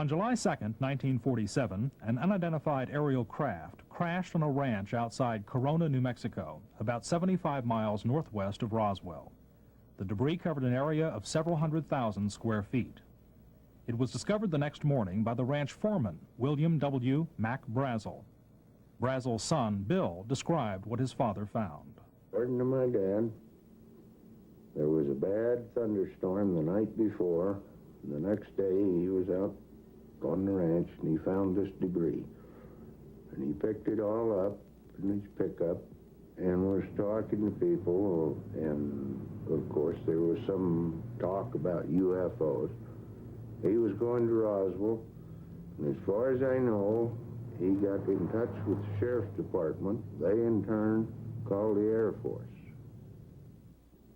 On July 2nd, 1947, an unidentified aerial craft crashed on a ranch outside Corona, New Mexico, about 75 miles northwest of Roswell. The debris covered an area of several 100,000 square feet. It was discovered the next morning by the ranch foreman, William W. Mac Brazel. Brazel's son, Bill, described what his father found. According to my dad, there was a bad thunderstorm the night before. The next day he was out on the ranch and he found this debris. And he picked it all up in his pickup and was talking to people, and of course there was some talk about UFOs. He was going to Roswell, and as far as I know, he got in touch with the Sheriff's Department. They in turn called the Air Force.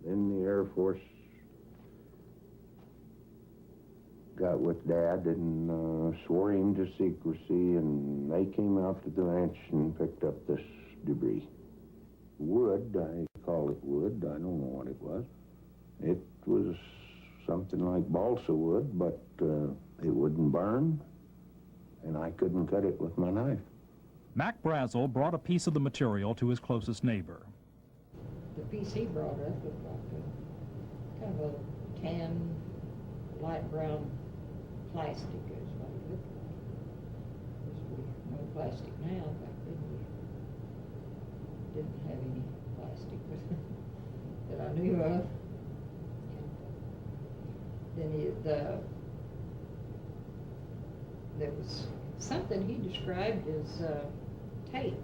Then the Air Force got with Dad and swore him to secrecy, and they came out to the ranch and picked up this debris. Wood, I call it wood, I don't know what it was. It was something like balsa wood, but it wouldn't burn, and I couldn't cut it with my knife. Mac Brazel brought a piece of the material to his closest neighbor. The piece he brought up was like kind of a tan, light brown plastic is what it looked like. We know plastic now, back then we didn't have any plastic that I knew of. And then there was something he described as tape.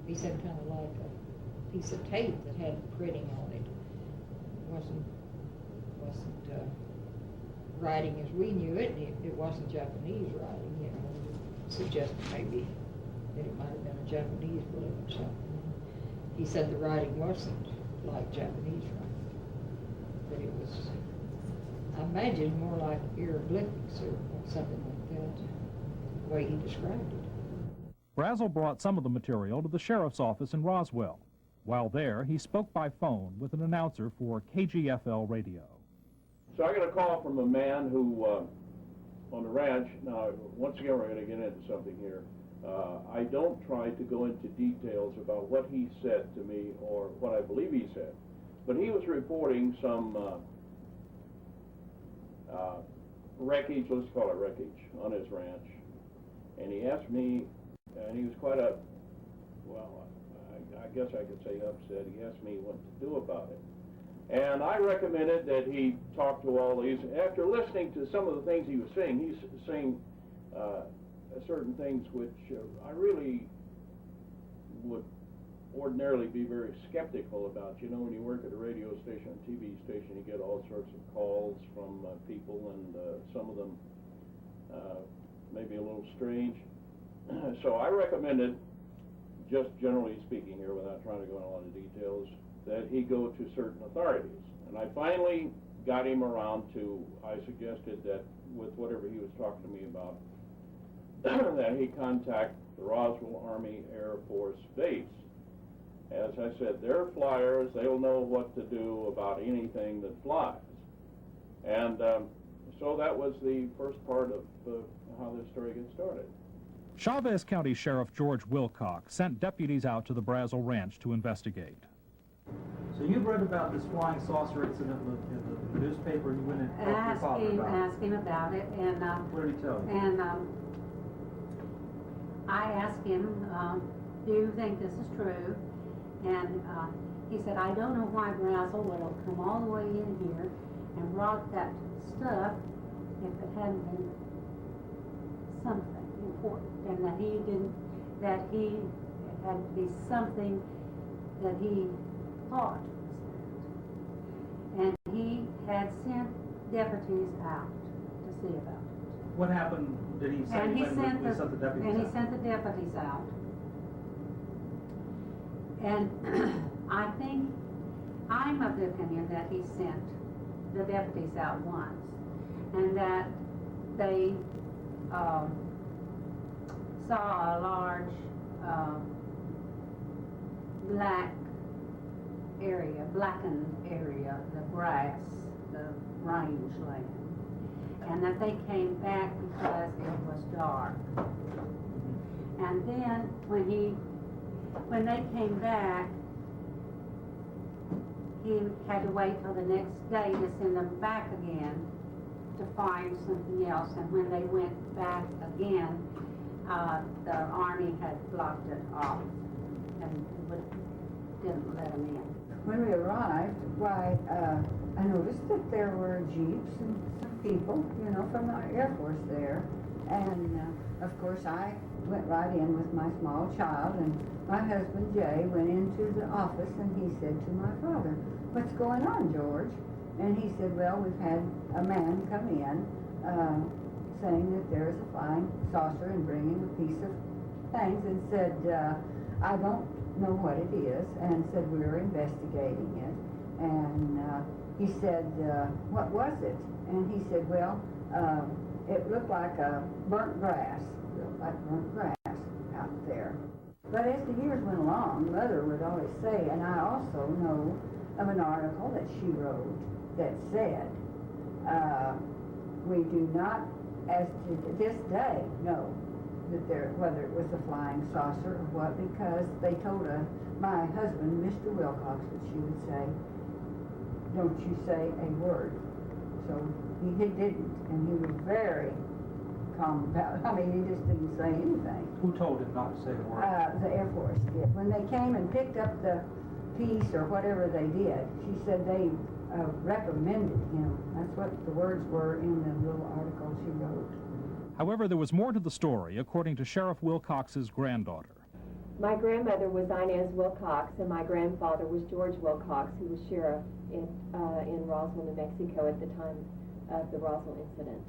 He said kind of like a piece of tape that had printing on it. It wasn't writing as we knew it. It wasn't Japanese writing, you know. It suggested maybe that it might have been a Japanese book or something. He said the writing wasn't like Japanese writing, that it was, I imagine, more like hieroglyphics or something like that, the way he described it. Brazel brought some of the material to the sheriff's office in Roswell. While there, he spoke by phone with an announcer for KGFL radio. So I got a call from a man who, on the ranch, now once again we're going to get into something here. I don't try to go into details about what he said to me or what I believe he said, but he was reporting some wreckage, let's call it wreckage, on his ranch. And he asked me, and he was quite I guess I could say upset. He asked me what to do about it. And I recommended that he talk to all these. After listening to some of the things he was saying, he's saying certain things which I really would ordinarily be very skeptical about. You know, when you work at a radio station, a TV station, you get all sorts of calls from people, and some of them may be a little strange. So I recommended, just generally speaking here, without trying to go into a lot of details, that he go to certain authorities. And I finally got him around to, I suggested that with whatever he was talking to me about, that he contact the Roswell Army Air Force Base. As I said, they're flyers, they'll know what to do about anything that flies. And so that was the first part of how this story gets started. Chavez County Sheriff George Wilcox sent deputies out to the Brazel Ranch to investigate. So you read about this flying saucer incident in the newspaper, and you went and talked to your father about it. Asked him about it, and what did he tell you? And I asked him, do you think this is true? And he said, I don't know why Brazel would have come all the way in here and brought that stuff if it hadn't been something important, and that he didn't, that he it had to be something that he thought was that. And he had sent deputies out to see about it. What happened? Did he say And he when sent he sent the deputies and out? he sent the deputies out. And I think, I'm of the opinion that he sent the deputies out once, and that they saw a large black area, blackened area, the grass, the rangeland. and that they came back because it was dark. And then when they came back, he had to wait till the next day to send them back again to find something else. And when they went back again, the Army had blocked it off and didn't let them in. When we arrived, why, I noticed that there were jeeps and some people, you know, from the Air Force there. And, of course, I went right in with my small child, and my husband, Jay, went into the office, and he said to my father, "What's going on, George?" And he said, "Well, we've had a man come in saying that there's a flying saucer and bringing a piece of things," and said, "I don't know what it is," and said, "We're investigating it." And he said, "What was it?" And he said, "Well, it looked like burnt grass out there." But as the years went along, Mother would always say, and I also know of an article that she wrote that said, we do not, as to this day, know that whether it was a flying saucer or what, because they told my husband, Mr. Wilcox, that she would say, "Don't you say a word." So he didn't, and he was very calm about it. I mean, he just didn't say anything. Who told him not to say a word? The Air Force did. When they came and picked up the piece or whatever they did, she said they reprimanded him. That's what the words were in the little article she wrote. However, there was more to the story, according to Sheriff Wilcox's granddaughter. My grandmother was Inez Wilcox, and my grandfather was George Wilcox, who was sheriff in Roswell, New Mexico at the time of the Roswell incident.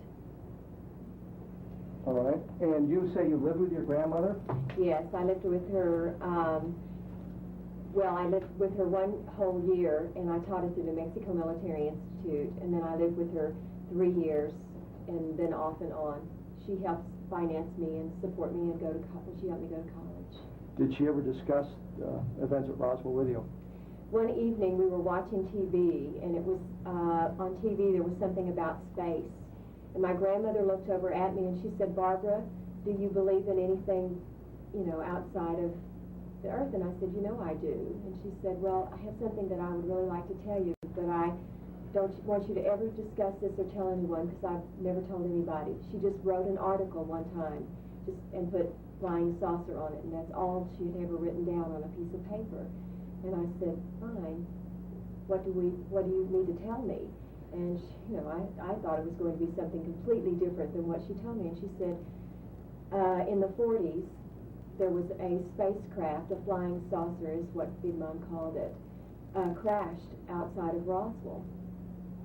All right. And you say you lived with your grandmother? Yes, I lived with her, I lived with her one whole year, and I taught at the New Mexico Military Institute, and then I lived with her 3 years, and then off and on. She helped finance me and support me and she helped me go to college. Did she ever discuss events at Roswell with you? One evening we were watching TV, and it was on TV there was something about space. And my grandmother looked over at me and she said, "Barbara, do you believe in anything, outside of the earth?" And I said, "I do." And she said, "Well, I have something that I would really like to tell you, but I don't want you to ever discuss this or tell anyone because I've never told anybody." She just wrote an article one time and put flying saucer on it, and that's all she had ever written down on a piece of paper. And I said, "Fine, what do you need to tell me?" And she, I thought it was going to be something completely different than what she told me. And she said, in the 40s, there was a spacecraft, a flying saucer is what Big Mom called it, crashed outside of Roswell.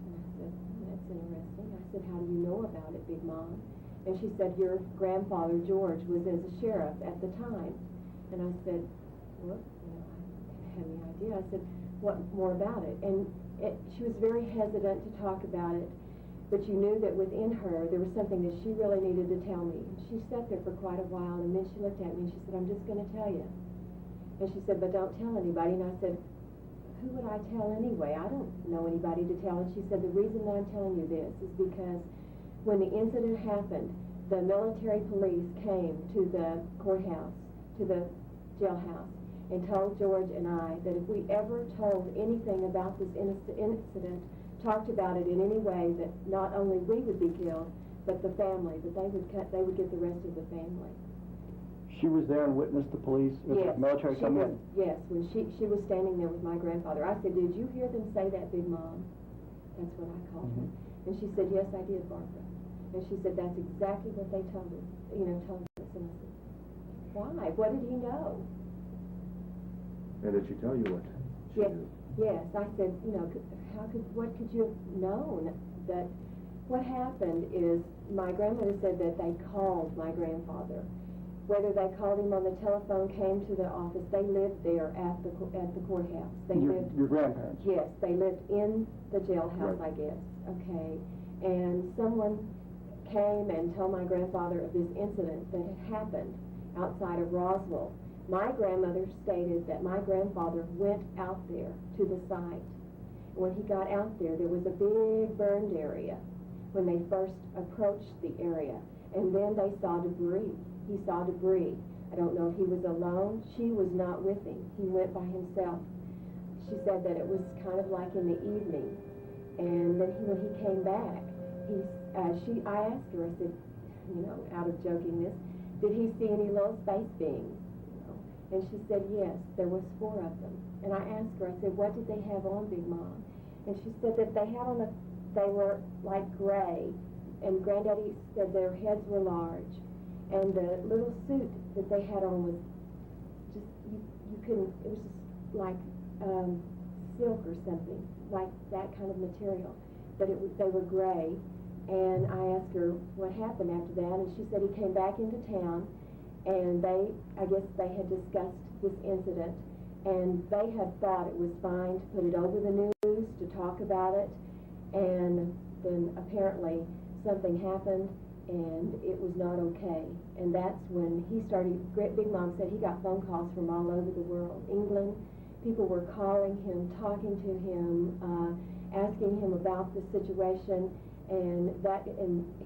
And I said, "That's interesting." I said, "How do you know about it, Big Mom?" And she said, "Your grandfather, George, was as a sheriff at the time." And I said, "Well, I didn't have any idea." I said, "What more about it?" And she was very hesitant to talk about it, but you knew that within her there was something that she really needed to tell me. And she sat there for quite a while, and then she looked at me and she said, "I'm just going to tell you." And she said, "But don't tell anybody." And I said, "Who would I tell anyway? I don't know anybody to tell." And she said, "The reason that I'm telling you this is because when the incident happened, the military police came to the courthouse, to the jailhouse, and told George and I that if we ever told anything about this incident, talked about it in any way, that not only we would be killed, but the family, that they would get the rest of the family." She was there and witnessed the police, Yes, the military come in? Yes, when she was standing there with my grandfather. I said, "Did you hear them say that, Big Mom?" That's what I called her. And she said, "Yes, I did, Barbara." And she said, "That's exactly what they told us." And I said, "Why? What did he know?" And did she tell you what she knew? Yes, I said, what could you have known? That what happened is my grandmother said that they called my grandfather. Whether they called him on the telephone, came to the office, they lived there at the courthouse. Your grandparents? Yes, they lived in the jailhouse, Right. I guess. Okay, and someone came and told my grandfather of this incident that had happened outside of Roswell. My grandmother stated that my grandfather went out there to the site. When he got out there, there was a big burned area when they first approached the area. And then they saw debris. He saw debris. I don't know if he was alone. She was not with him. He went by himself. She said that it was kind of like in the evening. And then when he came back, I asked her, I said, you know, out of jokingness, did he see any little space beings? You know? And she said, yes, there was 4 of them. And I asked her, I said, what did they have on, Big Mom? And she said that they were like gray, and Granddaddy said their heads were large, and the little suit that they had on was just, you couldn't, it was just like silk or something, like that kind of material, but they were gray. And I asked her what happened after that, and she said he came back into town, and I guess they had discussed this incident, and they had thought it was fine to put it over the news, to talk about it, and then apparently something happened, and it was not okay. And that's when he started, Big Mom said he got phone calls from all over the world. England, people were calling him, talking to him, asking him about the situation, and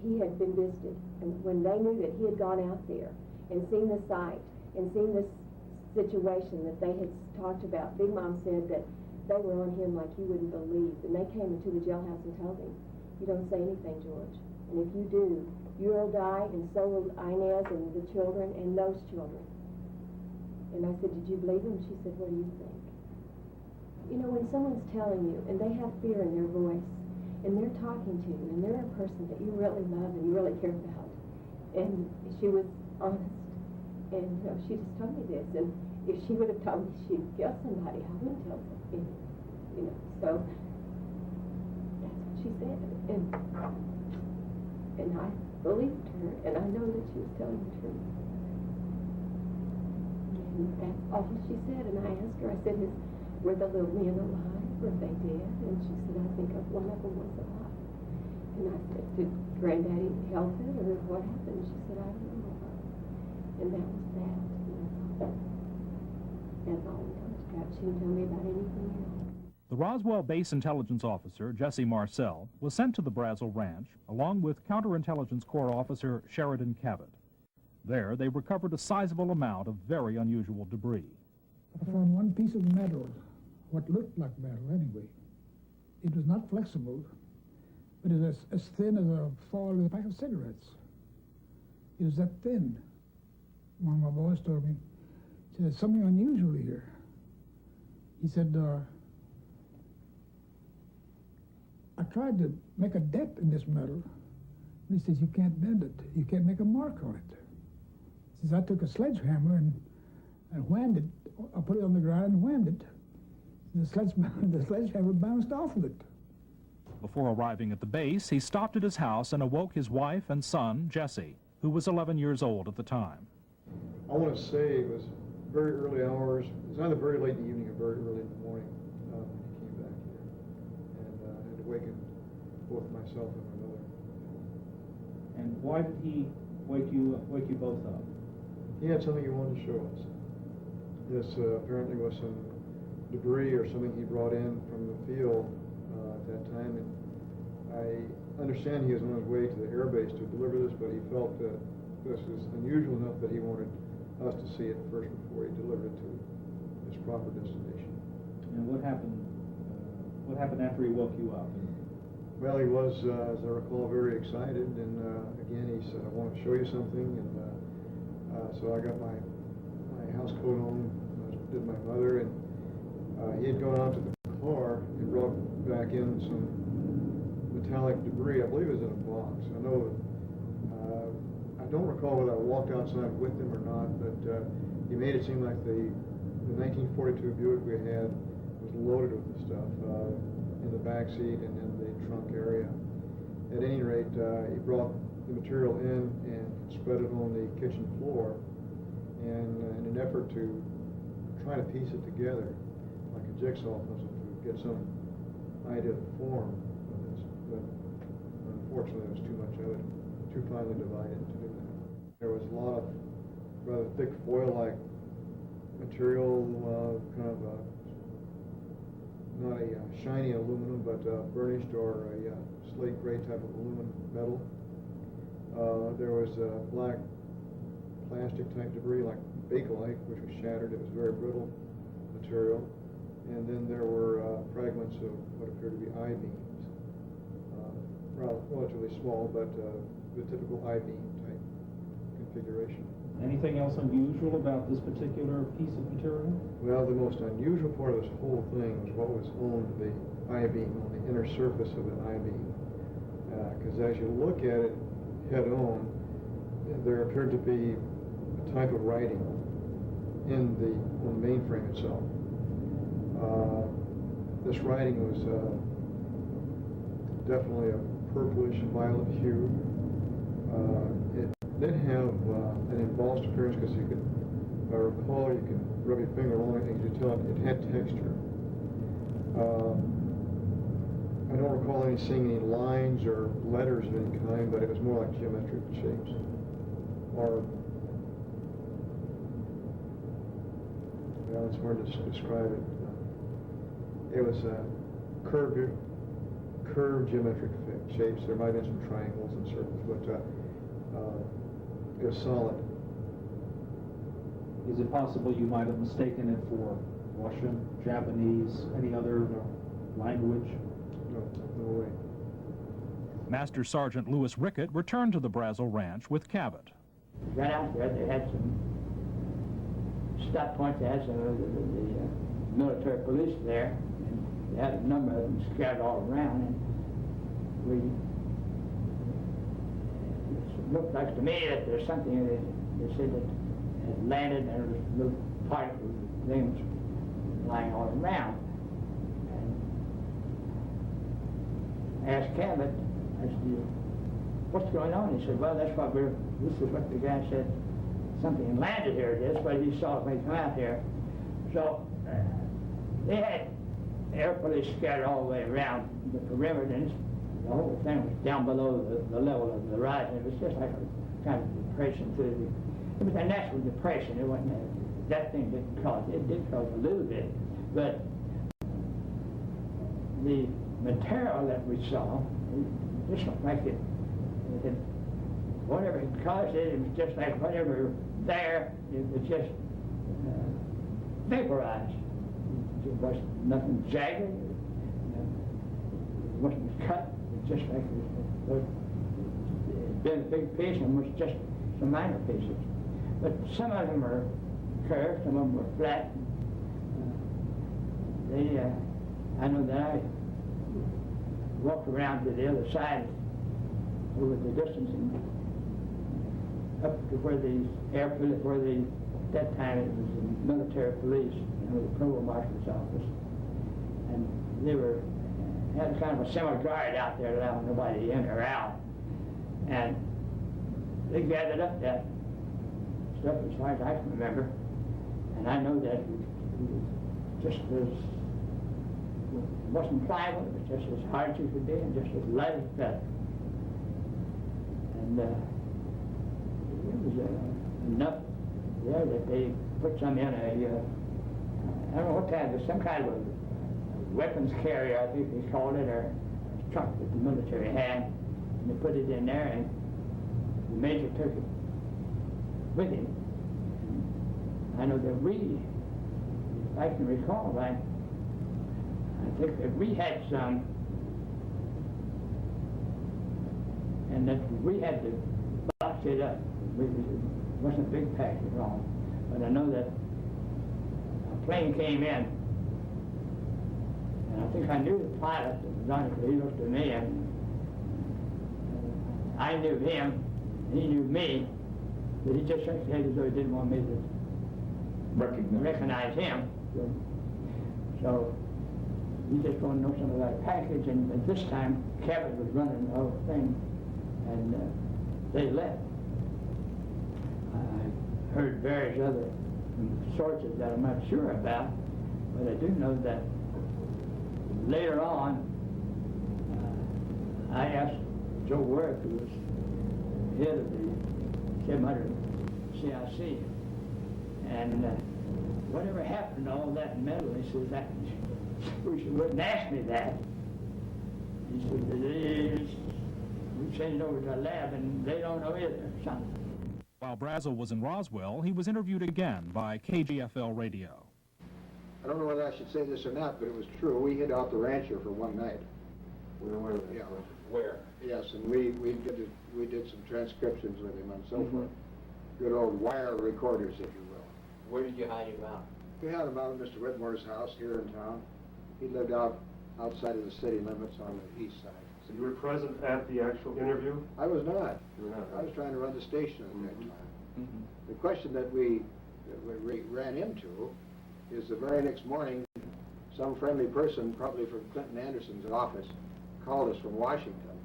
he had been visited. And when they knew that he had gone out there and seen the site and seen this situation that they had talked about, Big Mom said that they were on him like you wouldn't believe. And they came into the jailhouse and told him, you don't say anything, George. And if you do, you'll die, and so will Inez and the children and those children. And I said, did you believe him? She said, what do you think? You know, when someone's telling you, and they have fear in their voice, and they're talking to you, and they're a person that you really love and you really care about. And she was honest. And you know, she just told me this. And if she would have told me she'd kill somebody, I wouldn't tell her. You know, so that's what she said. And I believed her, and I know that she was telling the truth. And that's all she said. And I asked her, I said, were the little men alive? Were they dead? And she said, I think one of them was alive. And I said, did Granddaddy help it, or what happened? She said, I don't know. And that was that. That's all we talked about. She didn't tell me about anything else. The Roswell Base Intelligence Officer, Jesse Marcel, was sent to the Brazel Ranch, along with Counterintelligence Corps Officer Sheridan Cabot. There, they recovered a sizable amount of very unusual debris. I found one piece of metal, what looked like metal anyway. It was not flexible, but it was as thin as a foil in a pack of cigarettes. It was that thin. One of my boys told me, he said, there's something unusual here. He said, I tried to make a dent in this metal. He says, you can't bend it. You can't make a mark on it. He says, I took a sledgehammer and whammed it. I put it on the ground and whammed it. The sledgehammer bounced off of it. Before arriving at the base, he stopped at his house and awoke his wife and son, Jesse, who was 11 years old at the time. I want to say it was very early hours. It was either very late in the evening or very early in the morning when he came back here. And had awakened both myself and my mother. And why did he wake you both up? He had something he wanted to show us. This apparently was some debris or something he brought in from the field at that time. And I understand he was on his way to the air base to deliver this, but he felt that this was unusual enough that he wanted us to see it first before he delivered it to its proper destination. And what happened? What happened after he woke you up? Well, he was, as I recall, very excited. And again, he said, "I want to show you something." And so I got my house coat on, did my mother, and he had gone out to the car and brought back in some metallic debris. I believe it was in a box. I know. I don't recall whether I walked outside with him or not, but he made it seem like the 1942 Buick we had was loaded with the stuff in the back seat and in the trunk area. At any rate, he brought the material in and spread it on the kitchen floor, and in an effort to try to piece it together like a jigsaw puzzle to get some idea of the form of this. But unfortunately, there was too much of it, too finely divided to do that. There was a lot of rather thick foil-like material, kind of not a shiny aluminum, but burnished or a slate gray type of aluminum metal. There was black plastic type debris like bakelite, which was shattered. It was very brittle material. And then there were fragments of what appeared to be I-beams. Relatively small, but the typical I-beam type configuration. Anything else unusual about this particular piece of material? Well, the most unusual part of this whole thing was what was on the I-beam, on the inner surface of an I-beam. Because as you look at it head on, there appeared to be a type of writing on the mainframe itself. This writing was definitely a purplish violet hue. It did have an embossed appearance because you could, if I recall, you could rub your finger along it and you could tell it had texture. I don't recall seeing any lines or letters of any kind, but it was more like geometric shapes. Or, well, it's hard to describe it. It was curved geometric shapes. There might have been some triangles and circles, but it was solid. Is it possible you might have mistaken it for Russian, Japanese, any other language? No way. Master Sergeant Louis Rickett returned to the Brazel Ranch with Cabot. Right out there, they had some stop points. They had some of the military police there, and they had a number of them scattered all around. And it looked like to me that there's something they said that had landed, and there was little particles of things lying all around. I asked Cabot, I said, what's going on? He said, well, this is what the guy said, something landed here, this, but he saw it when he come out here. So, they had air police scattered all the way around the perimeter, and the whole thing was down below the level of the rise, and it was just like a kind of depression through it was a natural depression. It wasn't, that thing didn't cause, it did cause a little bit, but the material that we saw, it just looked like it whatever had caused it, it was just like whatever there, it was just vaporized. It was nothing jagged, it wasn't cut, it was just like it was been a big piece and was just some minor pieces. But some of them were curved, some of them were flat. I know that I walked around to the other side over the distance and up to where the air police, at that time it was the military police, the provost marshal's office, and they had kind of a semi-guard out there, allowing nobody in or out, and they gathered up that stuff as far as I can remember, and I know that it wasn't pliable, it was just as hard as it could be and just as light as feather. And it was enough there that they put some in I don't know what kind of, some kind of a weapons carrier, I think they called it, or a truck that the military had, and they put it in there, and the major took it with him. And I know that we, if I can recall, I think that we had some, and that we had to box it up. It wasn't a big pack at all. But I know that a plane came in, and I think I knew the pilot that was on it, because he looked at me, and I knew him, and he knew me, but he just shook his head as though he didn't want me to recognize him. So he just wanted to know something about a package, and at this time, Cabot was running the whole thing, and they left. I heard various other sources that I'm not sure about, but I do know that later on, I asked Joe Worth, who was head of the 700 CIC, and whatever happened to all that metal, he says, wish you wouldn't ask me that. He said, we send it over to the lab and they don't know either, or something. While Brazel was in Roswell, he was interviewed again by KGFL radio. I don't know whether I should say this or not, but it was true. We hid out the rancher for one night. Yeah. Where? Yes, and we did some transcriptions with him and so forth. Good old wire recorders, if you will. Where did you hide him out? We had him out at Mr. Whitmore's house here in town. He lived outside of the city limits on the east side. So you were present at the actual interview? I was not. You were not. I was trying to run the station at that time. The question that we ran into is the very next morning, some friendly person, probably from Clinton Anderson's office, called us from Washington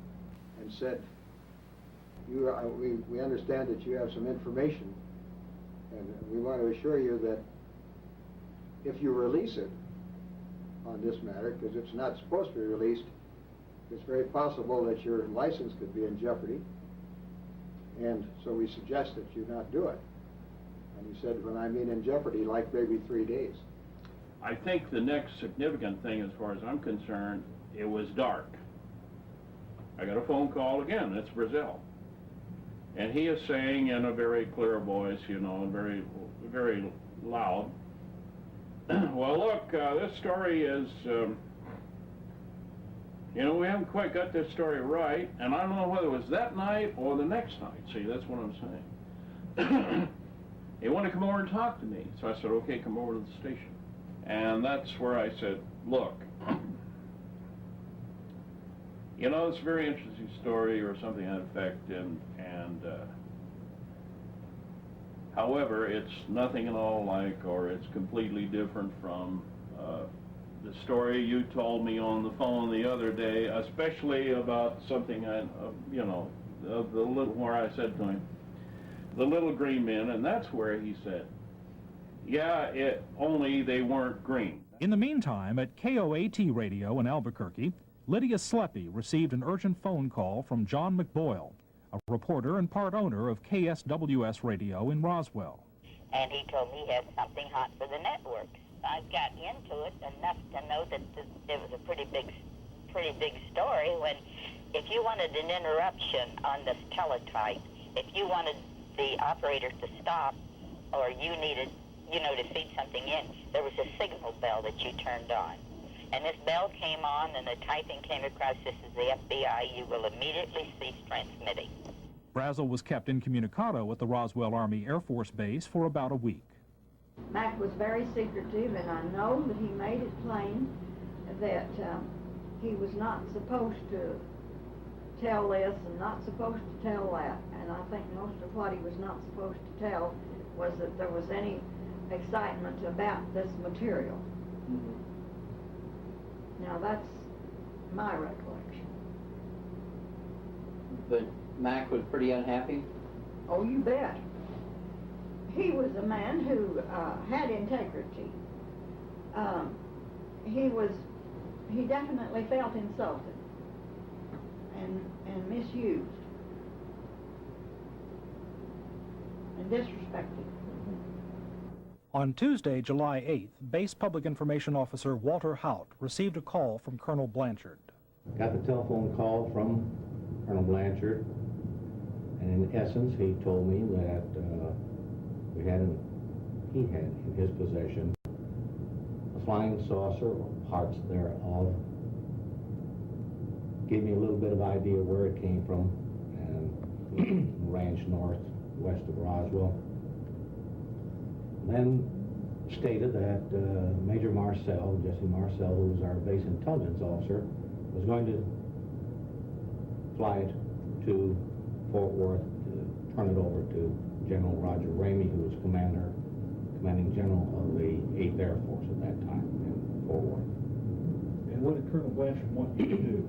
and said, we understand that you have some information, and we want to assure you that if you release it on this matter, because it's not supposed to be released, it's very possible that your license could be in jeopardy, and so we suggest that you not do it. And he said, when I mean in jeopardy, like maybe 3 days. I think the next significant thing, as far as I'm concerned, it was dark. I got a phone call again, it's Brazel. And he is saying in a very clear voice, you know, and very, very loud, well, look, this story is, you know, we haven't quite got this story right, and I don't know whether it was that night or the next night. See, that's what I'm saying. He wanted to come over and talk to me, so I said, okay, come over to the station. And that's where I said, look, you know, it's a very interesting story or something to that effect, and however, it's nothing at all like, or it's completely different from the story you told me on the phone the other day, especially about something, you know, the little, where I said to him, the little green men, and that's where he said, yeah, only they weren't green. In the meantime, at KOAT radio in Albuquerque, Lydia Sleppy received an urgent phone call from John McBoyle, a reporter and part owner of KSWS radio in Roswell. And he told me he had something hot for the network. I got into it enough to know that it was a pretty big story when, if you wanted an interruption on this teletype, if you wanted the operator to stop, or you needed, you know, to feed something in, there was a signal bell that you turned on. And this bell came on and the typing came across, this is the FBI, you will immediately cease transmitting. Brazel was kept incommunicado at the Roswell Army Air Force Base for about a week. Mac was very secretive, and I know that he made it plain that he was not supposed to tell this and not supposed to tell that. And I think most of what he was not supposed to tell was that there was any excitement about this material. Now that's my recollection. But Mac was pretty unhappy? Oh, you bet. He was a man who had integrity. He definitely felt insulted and misused and disrespected. On Tuesday, July 8th, Base Public Information Officer Walter Haut received a call from Colonel Blanchard. Got the telephone call from Colonel Blanchard, and in essence, he told me that he had in his possession a flying saucer or parts thereof. Gave me a little bit of idea where it came from, and ranch northwest of Roswell. Then stated that Major Marcel, Jesse Marcel, who was our base intelligence officer, was going to fly it to Fort Worth to turn it over to General Roger Ramey, who was commanding general of the 8th Air Force at that time in Fort Worth. And what did Colonel Blanchard want you to do?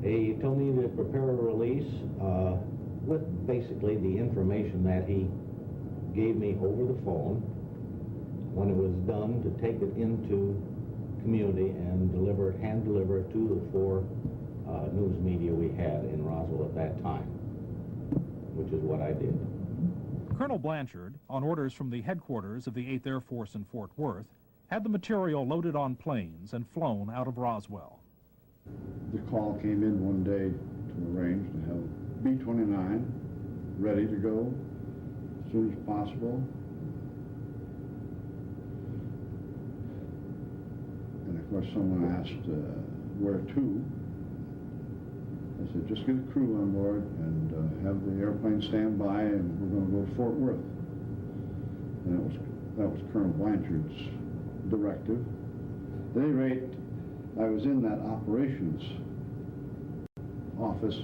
He told me to prepare a release with basically the information that he gave me over the phone. When it was done, to take it into community and hand deliver it to the 4 news media we had in Roswell at that time, which is what I did. Colonel Blanchard, on orders from the headquarters of the 8th Air Force in Fort Worth, had the material loaded on planes and flown out of Roswell. The call came in one day to arrange to have B-29 ready to go as soon as possible. And of course someone asked where to. I said, just get a crew on board and have the airplane stand by, and we're going to go to Fort Worth. And that was Colonel Blanchard's directive. At any rate, I was in that operations office,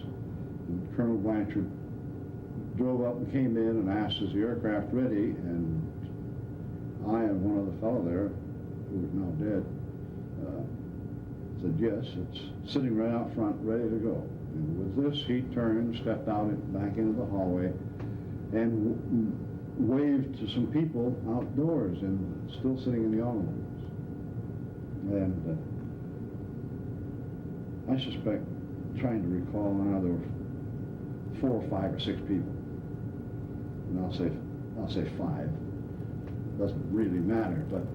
and Colonel Blanchard drove up and came in and asked, is the aircraft ready? And I and one other fellow there, who is now dead, said, yes, it's sitting right out front, ready to go. And with this, he turned, stepped out back into the hallway, and waved to some people outdoors and still sitting in the automobiles. And I suspect, trying to recall now, there were 4 or 5 or 6 people. And I'll say 5. Doesn't really matter, but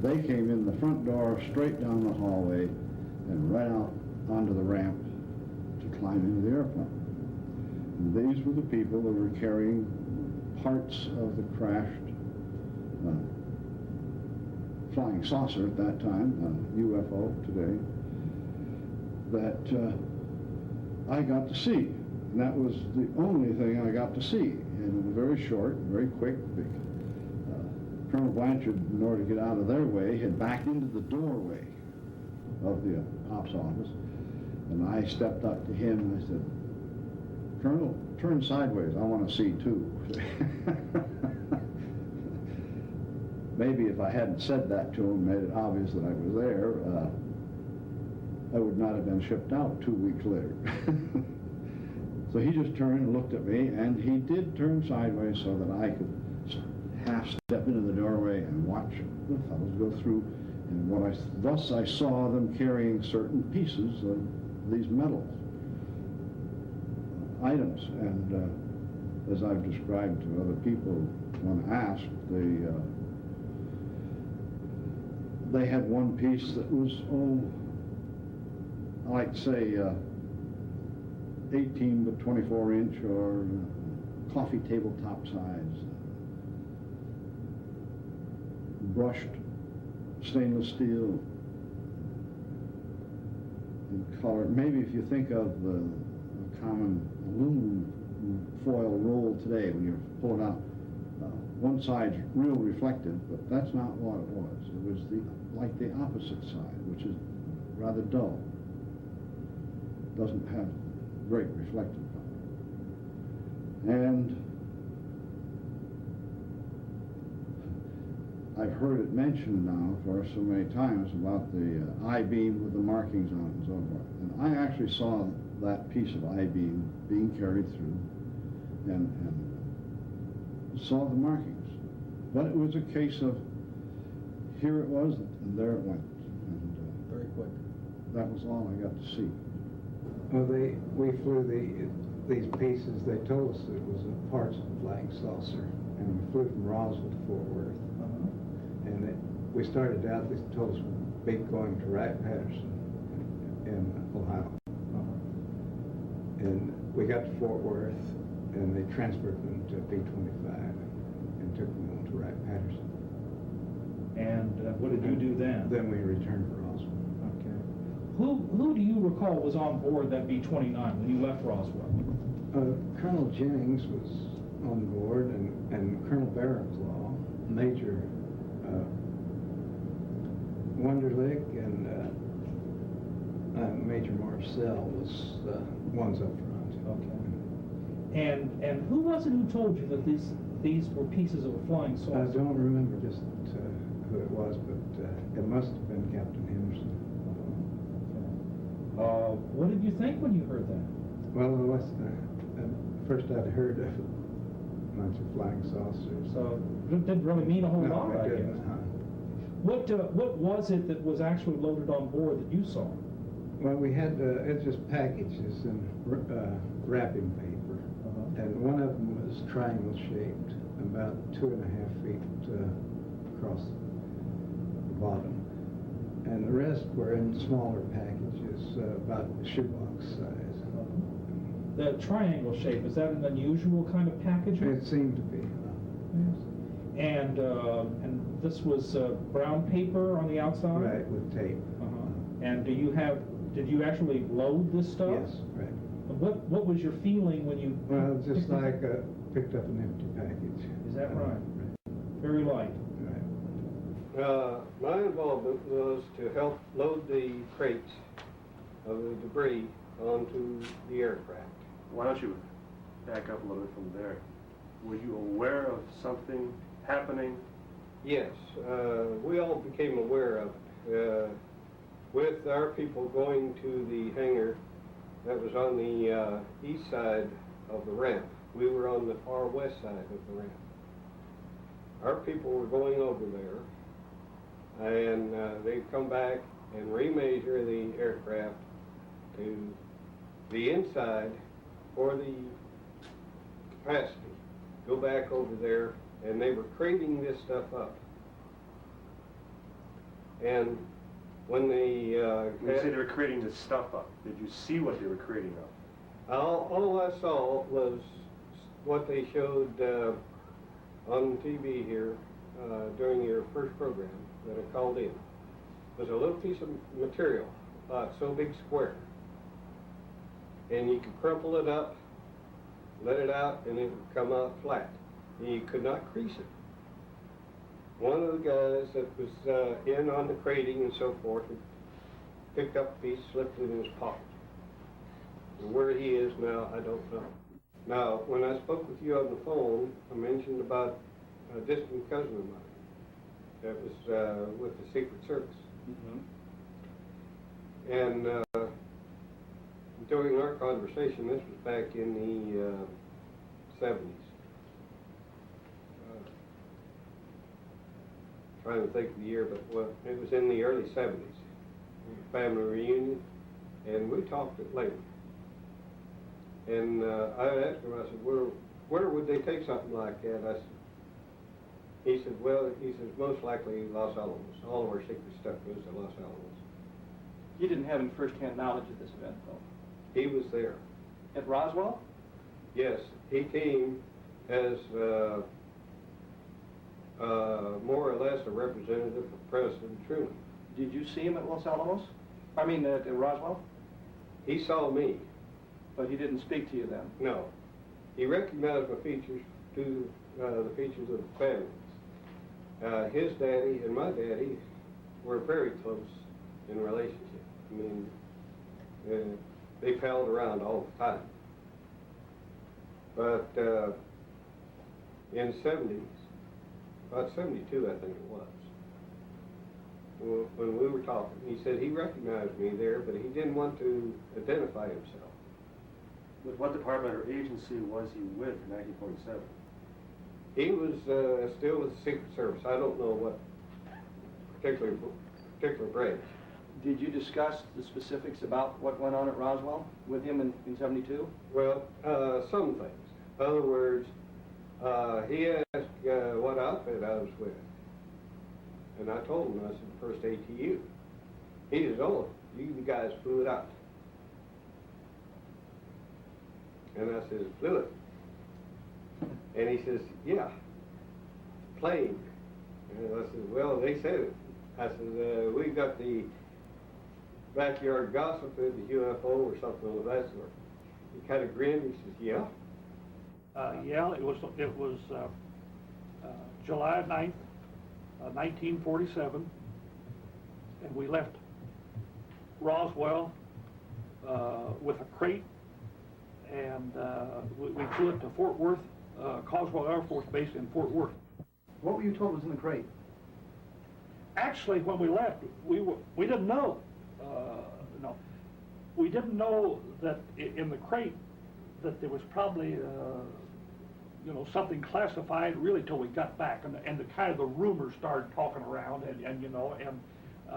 they came in the front door, straight down the hallway, and right out onto the ramp to climb into the airplane. And these were the people that were carrying parts of the crashed flying saucer at that time, UFO today, that I got to see. And that was the only thing I got to see. And it was very short, very quick. Colonel Blanchard, in order to get out of their way, had backed into the doorway of the ops office. And I stepped up to him and I said, Colonel, turn sideways, I want to see too. Maybe if I hadn't said that to him, made it obvious that I was there, I would not have been shipped out 2 weeks later. So he just turned and looked at me, and he did turn sideways so that I could half step into the doorway and watch the fellows go through. And thus I saw them carrying certain pieces of these metal items. And as I've described to other people, when asked, they had one piece that was, I like to say 18 by 24 inch or coffee tabletop size, brushed stainless steel in color. Maybe if you think of the common aluminum foil roll today, when you're pulling out, one side's real reflective, but that's not what it was. It was like the opposite side, which is rather dull. Doesn't have great reflective power. And I've heard it mentioned now for so many times about the I-beam with the markings on it and so forth. And I actually saw that piece of I-beam being carried through and saw the markings. But it was a case of here it was and there it went. And very quick. That was all I got to see. Well, we flew these pieces. They told us it was parts of a flying saucer, and we flew from Roswell to Fort Worth. And we started out. They told us we'd be going to Wright-Patterson in Ohio, and we got to Fort Worth, and they transferred them to B-25 and took them on to Wright-Patterson. And what did you do then? Then we returned to Roswell. Okay. Who do you recall was on board that B-29 when you left Roswell? Colonel Jennings was on board, and Colonel Barraclaw, Major Wunderlich, and Major Marcel was the ones up front. Okay. And who was it who told you that these were pieces of a flying saucer? I don't remember just who it was, but it must have been Captain Henderson. What did you think when you heard that? Well, first I'd heard of a bunch of flying saucers. So it didn't really mean a whole lot, I guess. What was it that was actually loaded on board that you saw? Well, we had it's just packages and wrapping paper, and one of them was triangle shaped, about 2.5 feet across. bottom. And the rest were in smaller packages, about shoebox size. The triangle shape, is that an unusual kind of packaging? It seemed to be. And this was brown paper on the outside? Right, with tape. And did you actually load this stuff? Yes, right. And what was your feeling when you... Well, just like picked up an empty package. Is that right? Very light. My involvement was to help load the crates of the debris onto the aircraft. Why don't you back up a little bit from there? Were you aware of something happening? Yes, we all became aware of it. With our people going to the hangar that was on the east side of the ramp, we were on the far west side of the ramp. Our people were going over there, and they'd come back and remeasure the aircraft to the inside for the capacity. Go back over there, and they were crating this stuff up. And when they... when you say they were creating this stuff up, did you see what they were creating up? All I saw was what they showed on TV here during your first program that I called in. It was a little piece of material, about so big square. And you could crumple it up, let it out, and it would come out flat. And you could not crease it. One of the guys that was in on the crating and so forth had picked up a piece, slipped it in his pocket. And where he is now, I don't know. Now, when I spoke with you on the phone, I mentioned about a distant cousin of mine that was with the Secret Service. And during our conversation, this was back in the 70s. Trying to think of the year, but it was in the early 70s. Family reunion, and we talked at length. And I asked him, I said, where would they take something like that? He said, most likely Los Alamos. All of our secret stuff goes to Los Alamos. You didn't have any first-hand knowledge of this event, though? He was there. At Roswell? Yes, he came as more or less a representative of President Truman. Did you see him at Los Alamos? I mean, at Roswell? He saw me. But he didn't speak to you then? No. He recognized my features to the features of the families. His daddy and my daddy were very close in relationship. I mean, they palled around all the time. But in the 70s, about 72 I think it was, when we were talking, he said he recognized me there, but he didn't want to identify himself. With what department or agency was he with in 1947? He was still with the Secret Service. I don't know what particular branch. Did you discuss the specifics about what went on at Roswell with him in 72? Well, some things. In other words, he asked what outfit I was with. And I told him, I said, the first ATU. He says, oh, you guys flew it out. And I says, flew it. And he says, yeah, plane. And I said, well, they said it. I said, we got the backyard gossip at the UFO or something of that sort. He kind of grinned. He says, yeah. Yeah, it was July 9th, 1947, and we left Roswell with a crate, and we flew it to Fort Worth, Caldwell Air Force Base in Fort Worth. What were you told was in the crate? Actually, when we left, we didn't know. No, we didn't know that in the crate that there was probably something classified really till we got back, and the kind of the rumors started talking around, and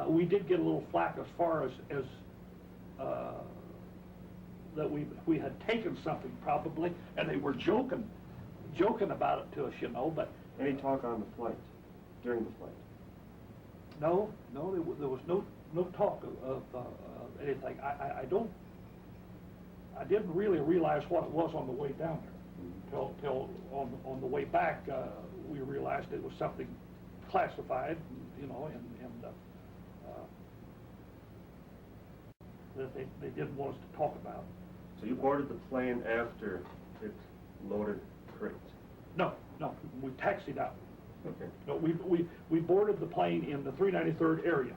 we did get a little flack as far as that we had taken something probably, and they were joking about it to us, but any talk on the flight, during the flight? No, there was no talk of anything. I didn't really realize what it was on the way down there. Till on the way back, we realized it was something classified, you know, and that they didn't want us to talk about. So you boarded the plane after it loaded crates? No, we taxied out. Okay. No, we boarded the plane in the 393rd area.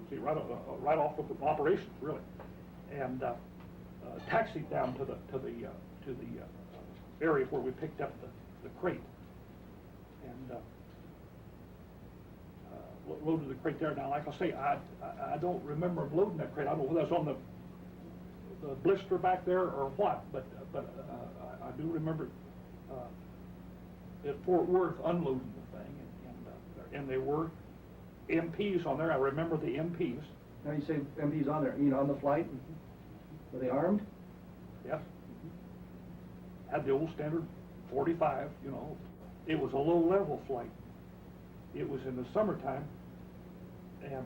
See, right off of the operations, really, and taxied down to the area where we picked up the crate, and loaded the crate there. Now, like I say, I don't remember loading that crate. I don't know whether that was on the blister back there or what, but I do remember at Fort Worth unloading the thing, and there were MPs on there. I remember the MPs. Now you say MPs on there, you know, on the flight? Were they armed? Yes. Had the old standard 45, you know. It was a low-level flight. It was in the summertime, and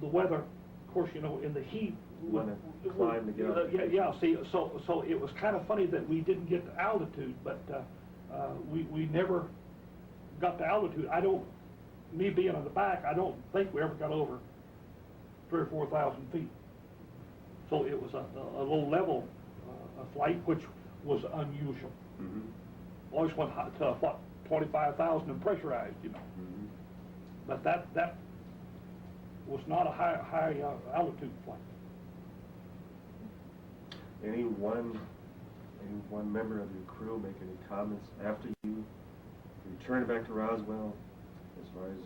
the weather, of course, you know, in the heat. When it climbed together. Yeah. See, so it was kind of funny that we didn't get to altitude, but we never got to altitude. Me being on the back, I don't think we ever got over 3,000 or 4,000 feet. So it was a low-level flight, which was unusual. Mm-hmm. Always went to, what, 25,000 and pressurized, you know. Mm-hmm. But that was not a high altitude flight. Any one member of your crew make any comments after you returned back to Roswell, as far as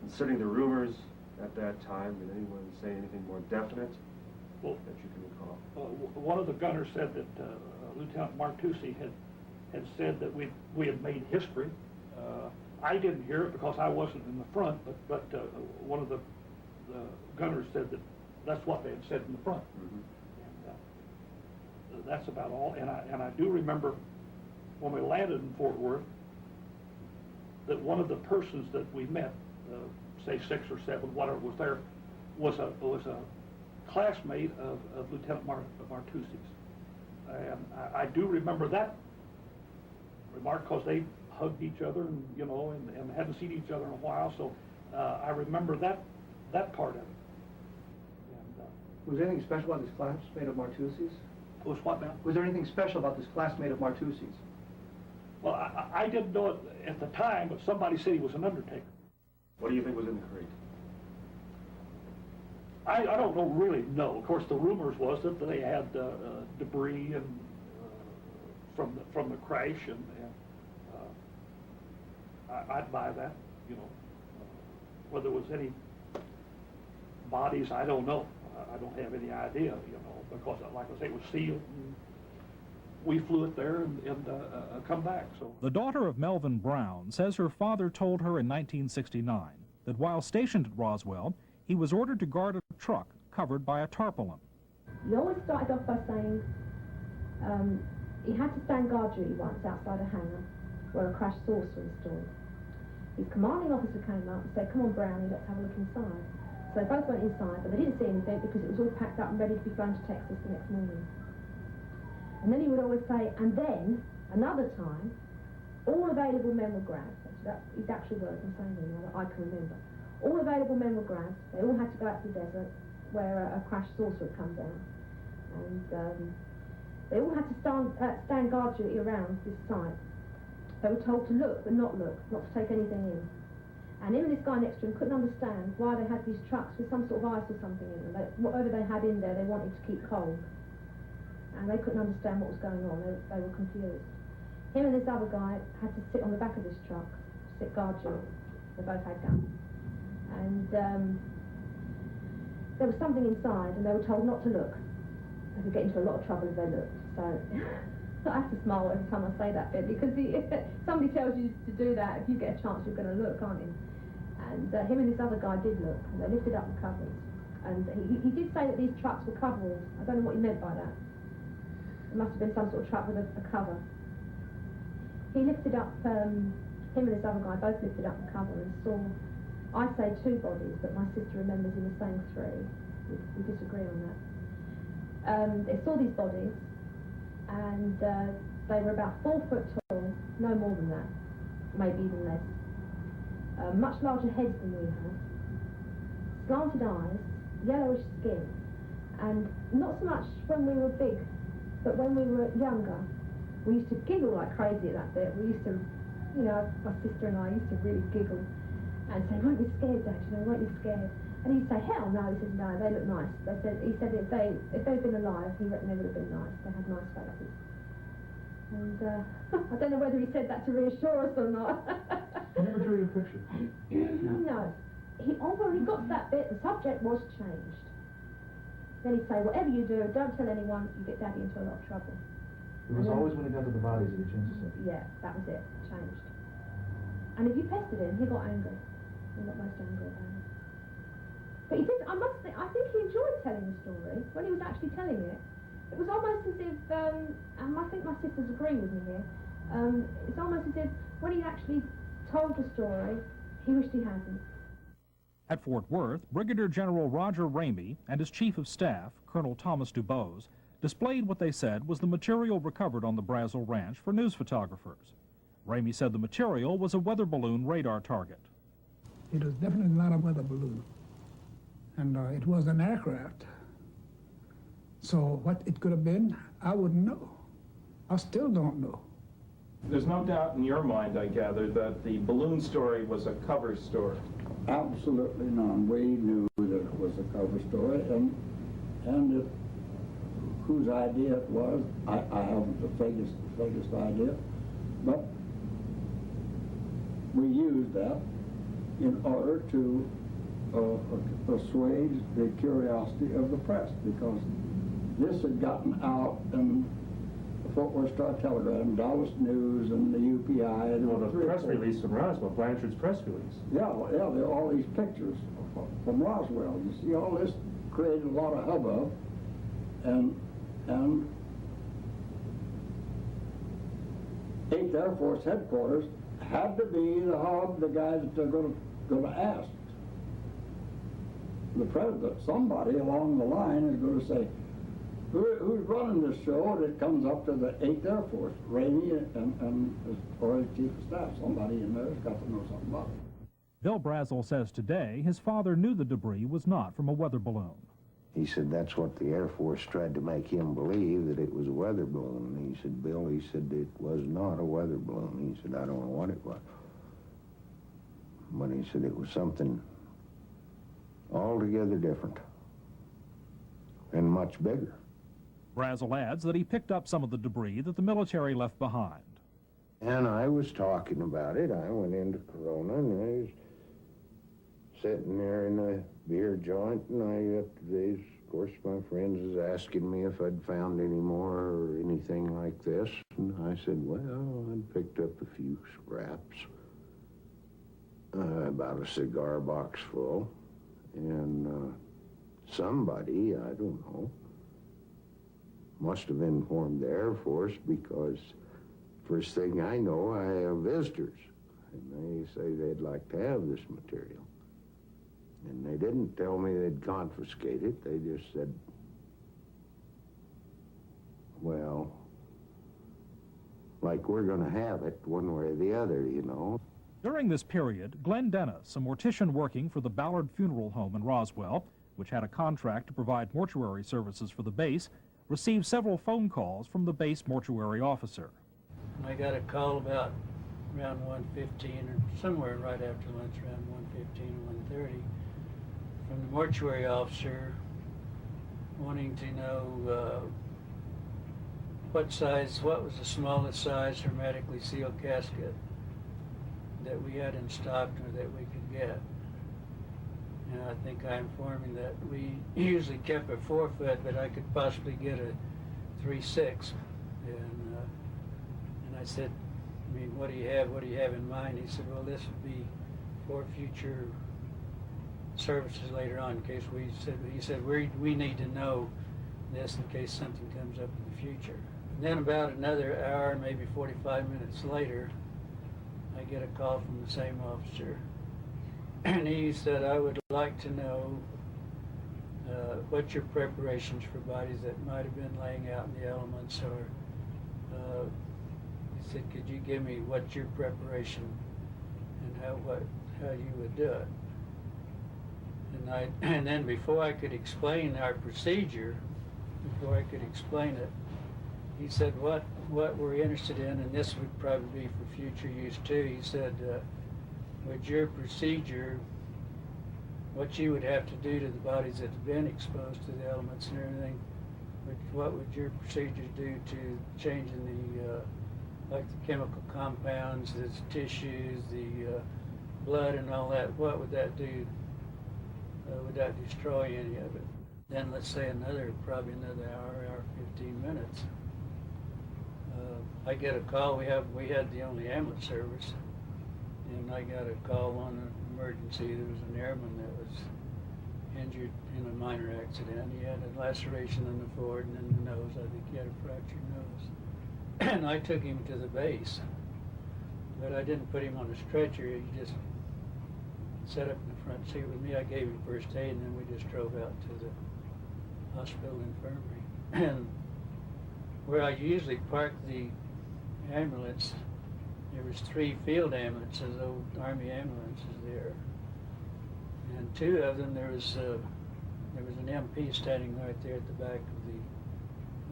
considering the rumors at that time? Did anyone say anything more definite that you can recall? One of the gunners said that Lieutenant Martucci had said that we had made history. I didn't hear it because I wasn't in the front, but one of the gunners said that that's what they had said in the front. Mm-hmm. And that's about all. And I do remember when we landed in Fort Worth that one of the persons that we met, say 6 or 7, whatever was there, was a classmate of Lieutenant Martucci's. And I do remember that remark because they hugged each other, and you know, and hadn't seen each other in a while. So I remember that part of it. And, was there anything special about this classmate of Martucci's? Was what now? Was there anything special about this classmate of Martucci's? Well, I didn't know it at the time, but somebody said he was an undertaker. What do you think was in the crate? I don't really know. Of course, the rumors was that they had debris and from the crash, and I'd buy that. You know, whether there was any bodies, I don't know. I don't have any idea. You know, because like I say, it was sealed. And we flew it there and come back. So the daughter of Melvin Brown says her father told her in 1969 that while stationed at Roswell, he was ordered to guard a truck covered by a tarpaulin. He always started off by saying he had to stand guard duty once outside a hangar where a crashed saucer was stored. His commanding officer came up and said, "Come on, Brownie, let's have a look inside." So they both went inside, but they didn't see anything because it was all packed up and ready to be flown to Texas the next morning. And then he would always say, and then, another time, all available men were grabbed. That's his actual words, I'm saying them now that I can remember. All available men were grabbed. They all had to go out to the desert where a crashed saucer had come down. And they all had to stand guard duty around this site. They were told to look, but not look, not to take anything in. And him and this guy next to him couldn't understand why they had these trucks with some sort of ice or something in them. Whatever they had in there, they wanted to keep cold. And they couldn't understand what was going on. They were confused. Him and this other guy had to sit on the back of this truck, sit guard duty. They both had guns. And there was something inside, and they were told not to look. They could get into a lot of trouble if they looked. So I have to smile every time I say that bit, because if somebody tells you to do that, if you get a chance, you're going to look, aren't you? And him and this other guy did look, and they lifted up the covers. And he did say that these trucks were coveralls. I don't know what he meant by that. It must have been some sort of truck with a cover. He lifted up, him and this other guy both lifted up the cover and saw I say 2 bodies, but my sister remembers he was saying 3. We disagree on that. They saw these bodies, and they were about 4 foot tall, no more than that, maybe even less. Much larger heads than we have, slanted eyes, yellowish skin, and not so much when we were big, but when we were younger, we used to giggle like crazy at that bit. We used to, you know, my sister and I used to really giggle and say, "Won't you be scared, Dad? You know, won't you be scared?" And he'd say, "Hell no." He said, "No, they look nice." He said if they'd been alive, he reckoned they would have been nice. They had nice faces. And I don't know whether he said that to reassure us or not. I never drew you a picture. No. Although he got to that bit, the subject was changed. Then he'd say, "Whatever you do, don't tell anyone, you get Daddy into a lot of trouble." It was always when he got to the bodies that he changed the subject. Yeah, that was it. Changed. And if you pestered him, he got angry. He got most angry about it. But he did, I think he enjoyed telling the story. When he was actually telling it, it was almost as if, and I think my sisters agree with me here, it's almost as if when he actually told the story, he wished he hadn't. At Fort Worth, Brigadier General Roger Ramey and his Chief of Staff, Colonel Thomas DuBose, displayed what they said was the material recovered on the Brazel Ranch for news photographers. Ramey said the material was a weather balloon radar target. It was definitely not a weather balloon, and it was an aircraft. So what it could have been, I wouldn't know. I still don't know. There's no doubt in your mind, I gather, that the balloon story was a cover story. Absolutely none. We knew that it was a cover story, and if, whose idea it was, I haven't the vaguest idea, but we used that in order to assuage the curiosity of the press, because this had gotten out in the Fort Worth Star-Telegram, Dallas News, and the UPI. And well, the press release from Roswell, Blanchard's press release. Yeah, there are all these pictures from Roswell. You see, all this created a lot of hubbub, and 8th Air Force headquarters had to be the guy that they're going to ask. The president, somebody along the line is going to say, who's running this show? And it comes up to the 8th Air Force, Ramey and or his Chief of Staff. Somebody in there has got to know something about it. Bill Brazel says today his father knew the debris was not from a weather balloon. He said that's what the Air Force tried to make him believe, that it was a weather balloon. And he said, "Bill," he said, "it was not a weather balloon." He said, "I don't know what it was." But he said it was something altogether different and much bigger. Brazel adds that he picked up some of the debris that the military left behind. And I was talking about it. I went into Corona, and I was sitting there in a beer joint, and I got these, of course, my friends was asking me if I'd found any more or anything like this. And I said, well, I'd picked up a few scraps, about a cigar box full, and somebody, I don't know, must have informed the Air Force, because first thing I know, I have visitors, and they say they'd like to have this material. And they didn't tell me they'd confiscate it. They just said, well, like we're going to have it one way or the other, you know. During this period, Glenn Dennis, a mortician working for the Ballard Funeral Home in Roswell, which had a contract to provide mortuary services for the base, received several phone calls from the base mortuary officer. I got a call about around 1:15 or somewhere right after lunch, around 1:15 or 1:30, from the mortuary officer wanting to know what was the smallest size hermetically sealed casket that we had in stock or that we could get. And I think I informed him that we usually kept a 4 foot, but I could possibly get a 3/6. And I said, I mean, what do you have in mind? He said, well, this would be for future services later on, in case he said, we need to know this in case something comes up in the future. And then about another hour, maybe 45 minutes later, I get a call from the same officer And he said, I would like to know what your preparations for bodies that might have been laying out in the elements are. He said, could you give me what's your preparation and how you would do it? And then before I could explain our procedure, before I could explain it, he said, what we're interested in, and this would probably be for future use too, he said, with your procedure, what you would have to do to the bodies that have been exposed to the elements and everything, what would your procedures do to changing the, like the chemical compounds, the tissues, the blood and all that, what would that do? Would that destroy any of it? Then let's say probably another hour, 15 minutes. I get a call, we had the only ambulance service, and I got a call on an emergency. There was an airman that was injured in a minor accident. He had a laceration in the forehead and in the nose. I think he had a fractured nose. And I took him to the base, but I didn't put him on a stretcher. He just sat up in the front seat with me. I gave him first aid, and then we just drove out to the hospital infirmary. And where I usually park the ambulance, there was 3 field ambulances, old Army ambulances there. And 2 of them, there was an MP standing right there at the back of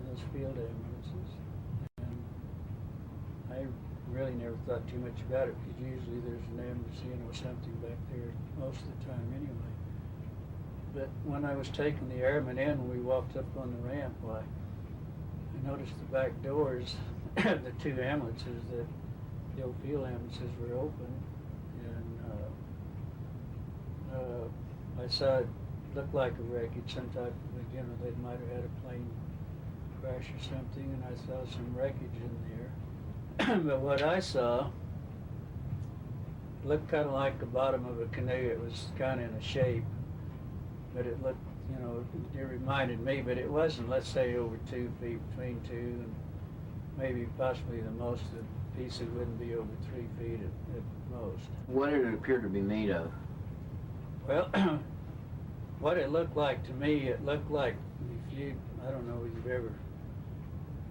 those field ambulances. And I really never thought too much about it, because usually there's an ambulance or something back there most of the time anyway. But when I was taking the airman in, when we walked up on the ramp, I noticed the back doors of the 2 ambulances, that the old field ambulances were open, and I saw it looked like a wreckage, some type of, they might have had a plane crash or something, and I saw some wreckage in there. But what I saw looked kind of like the bottom of a canoe. It was kind of in a shape, but it looked, it reminded me, but it wasn't, let's say, over 2 feet, between 2 and maybe possibly the most, the piece, it wouldn't be over 3 feet at most. What did it appear to be made of? Well, what it looked like to me, it looked like I don't know if you've ever,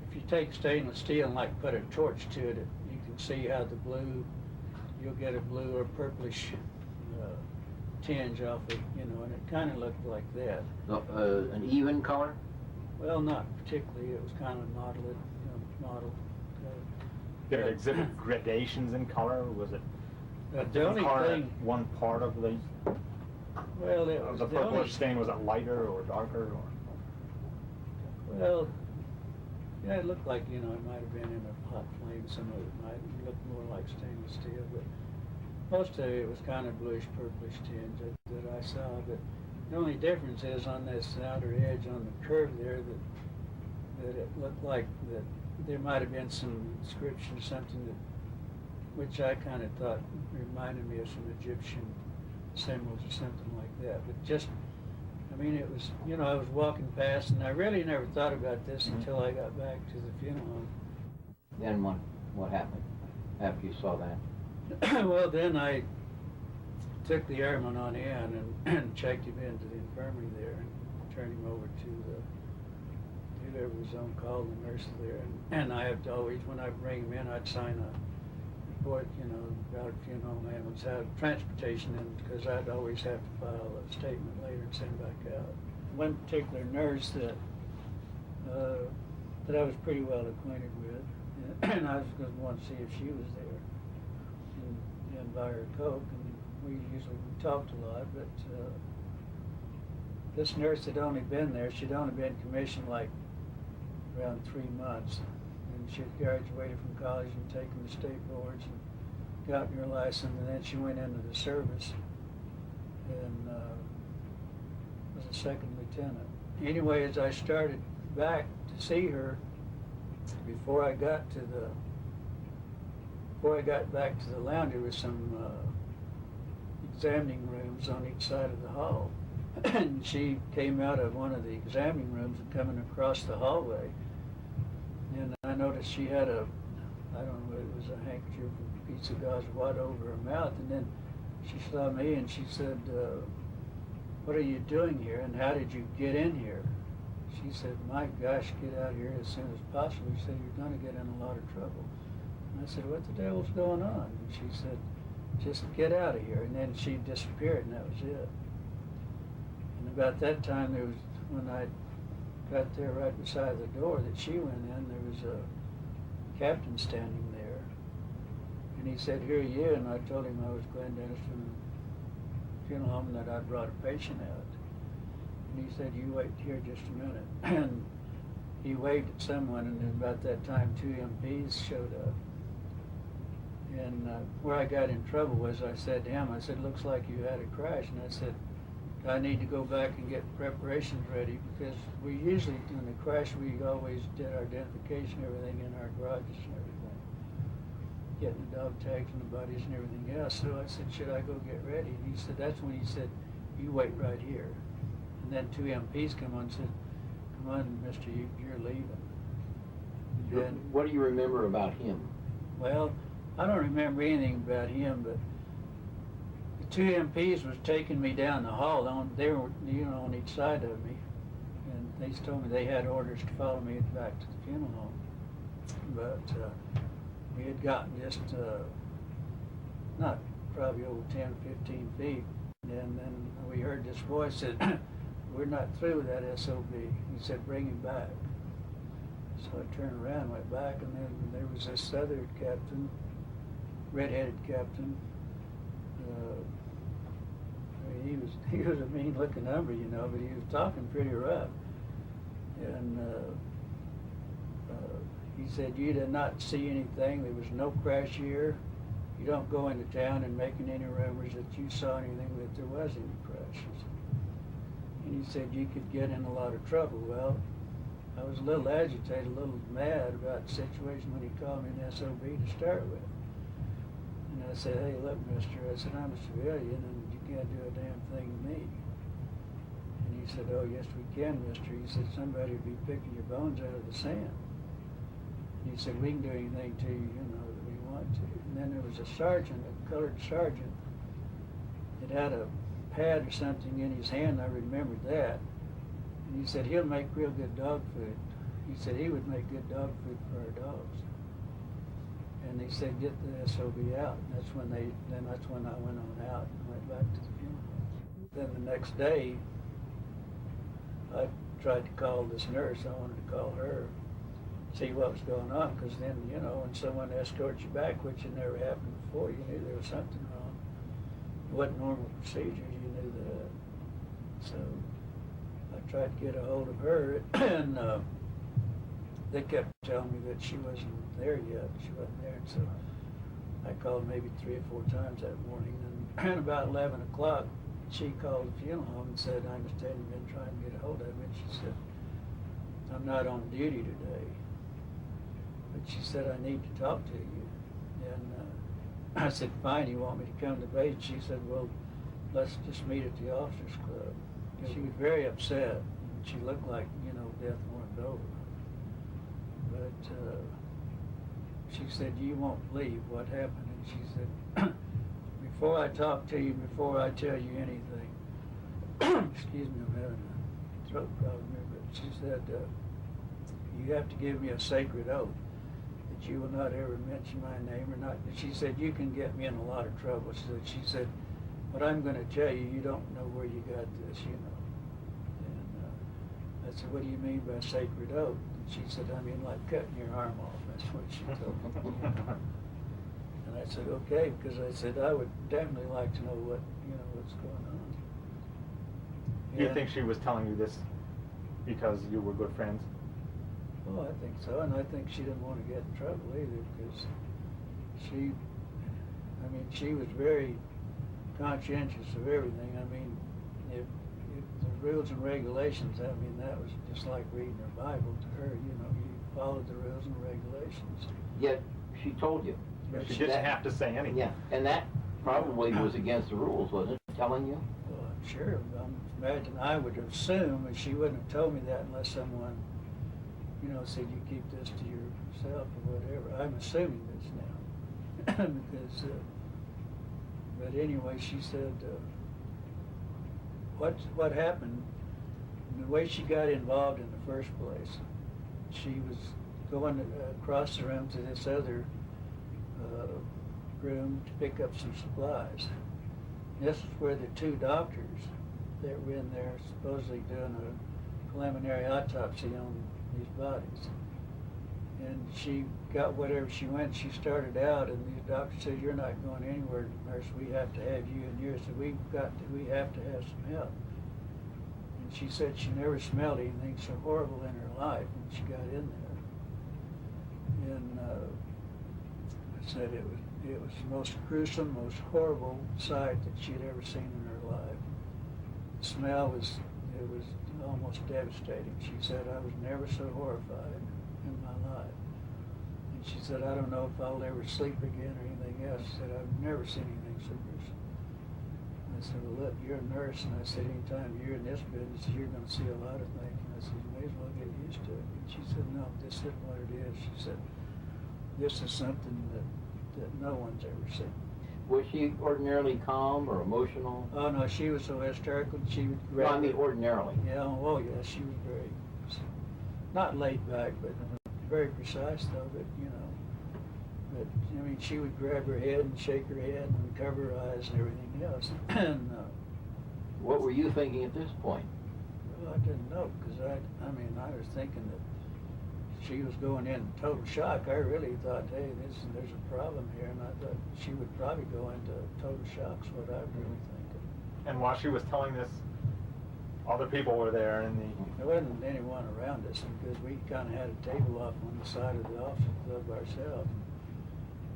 if you take stainless steel and like put a torch to it, you can see how the blue, you'll get a blue or purplish tinge off it, and it kind of looked like that. An even color? Well, not particularly. It was kind of mottled. Did it exhibit gradations in color? Was it the only thing? One part of the the purplish stain, was it lighter or darker? Or? Well, yeah, it looked like it might have been in a hot flame. Some of it might look more like stainless steel, but most of it was kind of bluish purplish tinge that I saw. But the only difference is on this outer edge on the curve there that it looked like that there might have been some inscription, something which I kind of thought reminded me of some Egyptian symbols or something like that. But just, it was, I was walking past, and I really never thought about this until I got back to the funeral home. Then what happened after you saw that? Well, then I took the airman on in and checked him into the infirmary there and turned him over to whoever was on call, the nurse there. And I have to always, when I bring him in, I'd sign a report, about a funeral home ambulance, have transportation in, because I'd always have to file a statement later and send back out. One particular nurse that I was pretty well acquainted with, and I was going to want to see if she was there and buy her a Coke, and we talked a lot, but this nurse had only been there, she'd only been commissioned like around 3 months, and she had graduated from college and taken the state boards and gotten her license, and then she went into the service and was a second lieutenant. Anyway, as I started back to see her, before I got back to the lounge, there was some examining rooms on each side of the hall. And she came out of one of the examining rooms and coming across the hallway. And I noticed she had I don't know, it was a handkerchief, a piece of gauze wad over her mouth. And then she saw me and she said, what are you doing here and how did you get in here? She said, my gosh, get out of here as soon as possible. She said, you're going to get in a lot of trouble. And I said, what the devil's going on? And she said, just get out of here. And then she disappeared, and that was it. And about that time, there was, when I got there right beside the door that she went in, there was a captain standing there. And he said, who are you? And I told him I was Glenn Dennis from the funeral home and that I brought a patient out. And he said, you wait here just a minute. And he waved at someone, and then about that time, 2 MPs showed up. And where I got in trouble was I said to him, I said, looks like you had a crash. And I said, I need to go back and get preparations ready because we usually, in the crash, we always did our identification, everything in our garages and everything. Getting the dog tags and the buddies and everything else. So I said, should I go get ready? And he said, that's when he said, you wait right here. And then 2 MPs come on and said, come on, mister, you're leaving. And what do you remember about him? Well, I don't remember anything about him, but the 2 MPs was taking me down the hall. They were, on each side of me. And they told me they had orders to follow me back to the funeral home. But we had gotten just, not probably over 10, 15 feet. And then we heard this voice said, we're not through with that SOB. He said, bring him back. So I turned around, went back, and then there was this other captain, red-headed captain. He was a mean-looking number, but he was talking pretty rough. And he said, you did not see anything. There was no crash here. You don't go into town and making any rumors that you saw anything, that there was any crashes. And he said you could get in a lot of trouble. Well, I was a little agitated, a little mad about the situation when he called me an SOB to start with. And I said, hey, look, mister, I said, I'm a civilian and you can't do a damn thing to me. And he said, oh, yes, we can, mister. He said, somebody will be picking your bones out of the sand. And he said, we can do anything to you, that we want to. And then there was a sergeant, a colored sergeant, that had a pad or something in his hand. I remembered that. And he said, he'll make real good dog food. He said he would make good dog food for our dogs. And they said, get the SOB out. And that's when I went on out and went back to the funeral. Then the next day, I tried to call this nurse. I wanted to call her, see what was going on, because then, when someone escorts you back, which had never happened before, you knew there was something wrong. It wasn't normal procedures, you knew that. So I tried to get a hold of her, and they kept telling me that she wasn't there yet. She wasn't there, and so I called maybe 3 or 4 times that morning, and about 11 o'clock, she called the funeral home and said, I understand you've been trying to get a hold of me. And she said, I'm not on duty today. But she said, I need to talk to you. And I said, fine, you want me to come to base? She said, well, let's just meet at the officers club. She was very upset. She looked like, death warmed over. But she said, you won't believe what happened. And she said, before I talk to you, before I tell you anything, excuse me, I'm having a throat problem here, but she said, you have to give me a sacred oath that you will not ever mention my name or not. She said, you can get me in a lot of trouble. She said, what I'm going to tell you, you don't know where you got this, And I said, what do you mean by sacred oath? And she said, I mean like cutting your arm off. That's what she told me. And I said, okay, because I said, I would definitely like to know what's going on. Do you think she was telling you this because you were good friends? Oh, I think so, and I think she didn't want to get in trouble either, because she was very conscientious of everything. I mean, if the rules and regulations, that was just like reading her Bible to her, you followed the rules and regulations. Yet, she told you. But she didn't have to say anything. Yeah, and that probably was against the rules, wasn't it? Telling you? Well, I'm sure. Imagine I would assume, and she wouldn't have told me that unless someone, said you keep this to yourself or whatever. I'm assuming this now because But anyway, she said, what happened, the way she got involved in the first place, she was going across the room to this other room to pick up some supplies. This is where the two doctors that were in there supposedly doing a preliminary autopsy on these bodies. And she got whatever she went. She started out, and these doctors said, "You're not going anywhere, nurse. We have to have you in here. So we have to have some help." And she said she never smelled anything so horrible in her life when she got in there. And I said it was the most gruesome, most horrible sight that she'd ever seen in her life. The smell was almost devastating. She said, "I was never so horrified in my life." And she said, "I don't know if I'll ever sleep again or anything else." She said, "I've never seen anything so gruesome." I said, "Well, look, you're a nurse." And I said, "Anytime you're in this business, you're going to see a lot of things." And I said, "You may as well get used to it." And she said, "No, this isn't what it is." She said, "This is something that no one's ever seen." Was she ordinarily calm or emotional? Oh, no, she was so hysterical. She would grab Well, I mean, ordinarily. Yeah, oh, yeah, she was very, not laid back, but very precise, though, but, you know. But, I mean, she would grab her head and shake her head and cover her eyes and everything else. And what were you thinking at this point? Well, I didn't know, because I was thinking that she was going in total shock. I really thought, hey, there's a problem here, and I thought she would probably go into total shock, is what I was really thinking. And while she was telling this, other people were there, and there wasn't anyone around us, because we kind of had a table off on the side of the office club ourselves.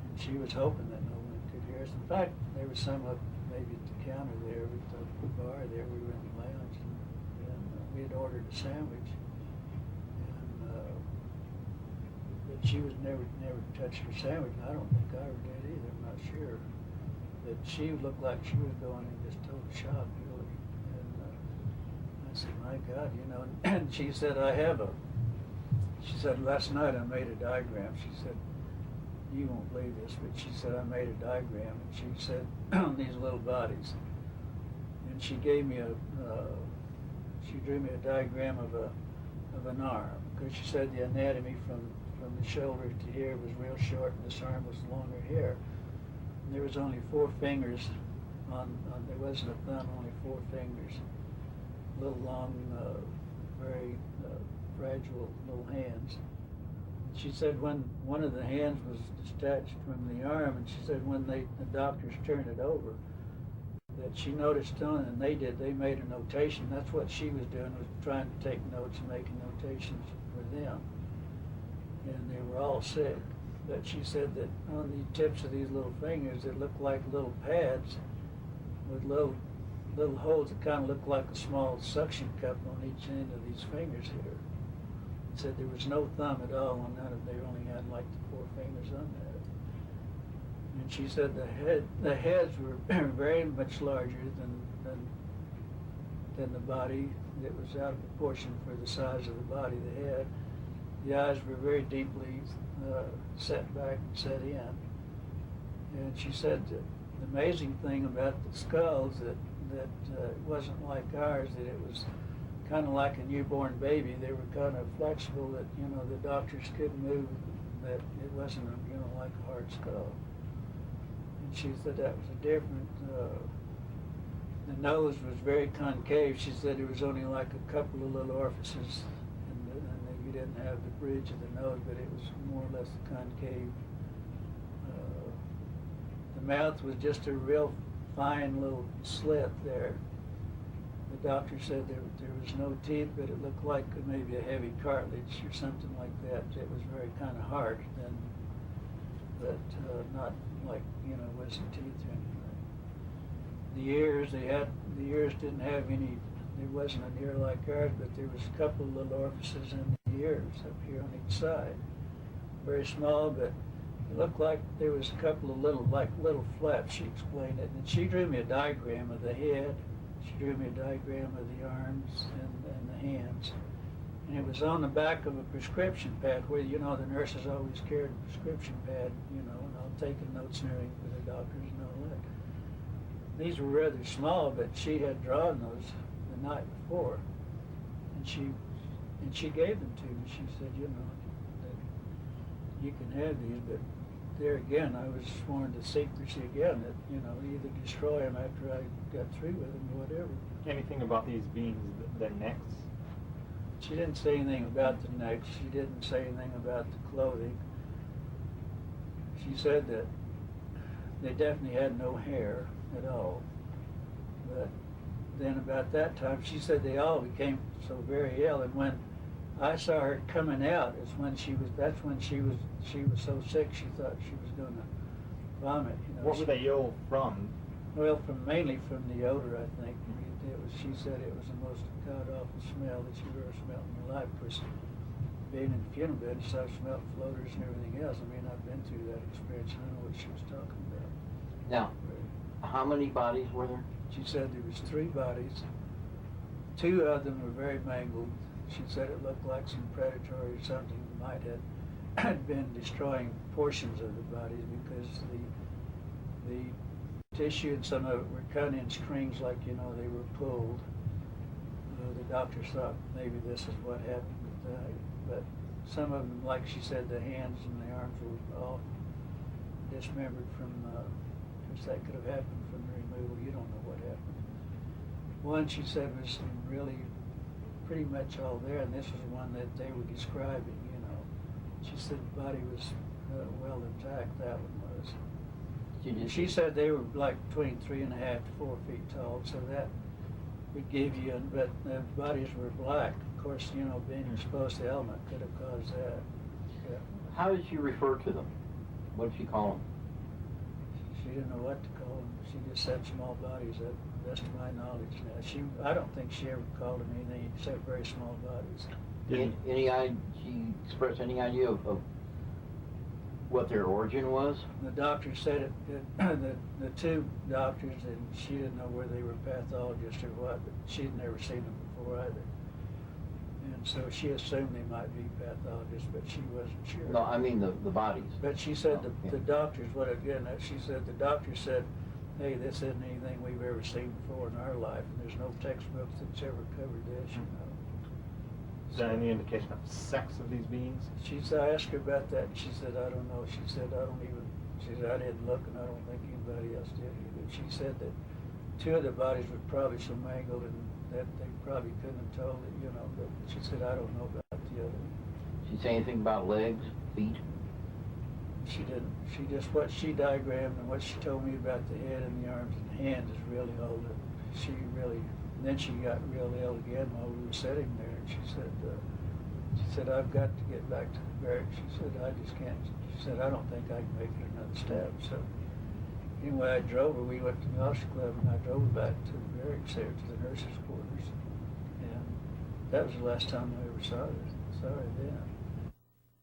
And she was hoping that no one could hear us. In fact, there was some up maybe at the counter there, at the bar there. We were in the lounge, and we had ordered a sandwich. But she was never touched her sandwich, and I don't think I ever did either. I'm not sure. But she looked like she was going in just total shock, really. And I said, "My God, you know." And she said, she said, "Last night I made a diagram." She said, "You won't believe this," but she said, "I made a diagram." And she said, "On these little bodies." And she gave me she drew me a diagram of an arm, because she said the anatomy from the shoulder to here was real short, and this arm was longer here. And there was only 4 fingers there wasn't a thumb, only 4 fingers. Little long, very fragile little hands. She said one of the hands was detached from the arm, and she said when the doctors turned it over, that she noticed on, and they made a notation. That's what she was doing, was trying to take notes and making notations for them. And they were all sick. But she said that on the tips of these little fingers, it looked like little pads with little holes that kind of looked like a small suction cup on each end of these fingers here. Said there was no thumb at all on none of them. They only had like the 4 fingers on there. And she said the heads were very much larger than the body. It was out of proportion for the size of the body they had. The eyes were very deeply set back and set in. And she said that the amazing thing about the skulls that it wasn't like ours, that it was kind of like a newborn baby. They were kind of flexible, that, you know, the doctors couldn't move, that it wasn't, you know, like a hard skull. And she said that was a different, the nose was very concave. She said there was only like a couple of little orifices, and you didn't have the bridge of the nose, but it was more or less concave. The mouth was just a real fine little slit there. The doctor said there was no teeth, but it looked like maybe a heavy cartilage or something like that. It was very kind of hard, but not like, you know, wisdom teeth or anything. The ears didn't have any. There wasn't an ear like ours, but there was a couple of little orifices in the ears up here on each side. Very small, but it looked like there was a couple of little flaps. She explained it, and she drew me a diagram of the head. She drew me a diagram of the arms and the hands. And it was on the back of a prescription pad, where, you know, the nurses always carried a prescription pad, you know, and all taking notes and everything for the doctors and all that. these were rather small, but she had drawn those the night before, and she gave them to me. She said, you know, that you can have these, but there again, I was sworn to secrecy again, that, you know, either destroy them after I got through with them or whatever. Anything about these beings, the necks? She didn't say anything about the necks. She didn't say anything about the clothing. She said that they definitely had no hair at all. But then about that time, she said they all became so very ill. And when I saw her coming out, that's when she was so sick she thought she was going to vomit. You know. What were they ill from? Well, mainly from the odor, I think. She said it was the most god-awful smell that she'd ever smelled in her life. Of course, being in the funeral business, I've smelled floaters and everything else. I mean, I've been through that experience, and I know what she was talking about. Now, how many bodies were there? She said there was 3 bodies. 2 of them were very mangled. She said it looked like some predator or something might have been destroying portions of the bodies, because the tissue and some of it were cut in strings, like, you know, they were pulled. The doctors thought maybe this is what happened with that. But some of them, like she said, the hands and the arms were all dismembered from, because that could have happened from the removal. You don't know what happened. One, she said, was really pretty much all there, and this was one that they were describing, you know. She said the body was well intact, that one was. She said they were like between 3.5 to 4 feet tall, so that would give you, but the bodies were black. Of course, you know, being exposed to element could have caused that. Yeah. How did she refer to them? What did she call them? She didn't know what to call them. She just said small bodies, at the best of my knowledge now. I don't think she ever called them anything except very small bodies. She expressed any idea of what their origin was? The doctor said the 2 doctors, and she didn't know whether they were pathologists or what, but she'd never seen them before either. And so she assumed they might be pathologists, but she wasn't sure. No, I mean the bodies. But she said the doctors, she said the doctor said, hey, this isn't anything we've ever seen before in our life, and there's no textbook that's ever covered this, you know. Is there any indication of sex of these beings? I asked her about that, and she said, I don't know. She said, I didn't look, and I don't think anybody else did either. She said that 2 of the bodies were probably so mangled and that they probably couldn't have told it, you know, but she said, I don't know about the other one. Did she say anything about legs, feet? She didn't. She just, what she diagrammed and what she told me about the head and the arms and the hands is really all that she really, then she got real ill again while we were sitting there. She said, I've got to get back to the barracks. She said, I just can't. She said, I don't think I can make it another step. So anyway, I drove her. We went to the Officer Club, and I drove her back to the barracks there, to the nurses' quarters. And that was the last time I ever saw her then.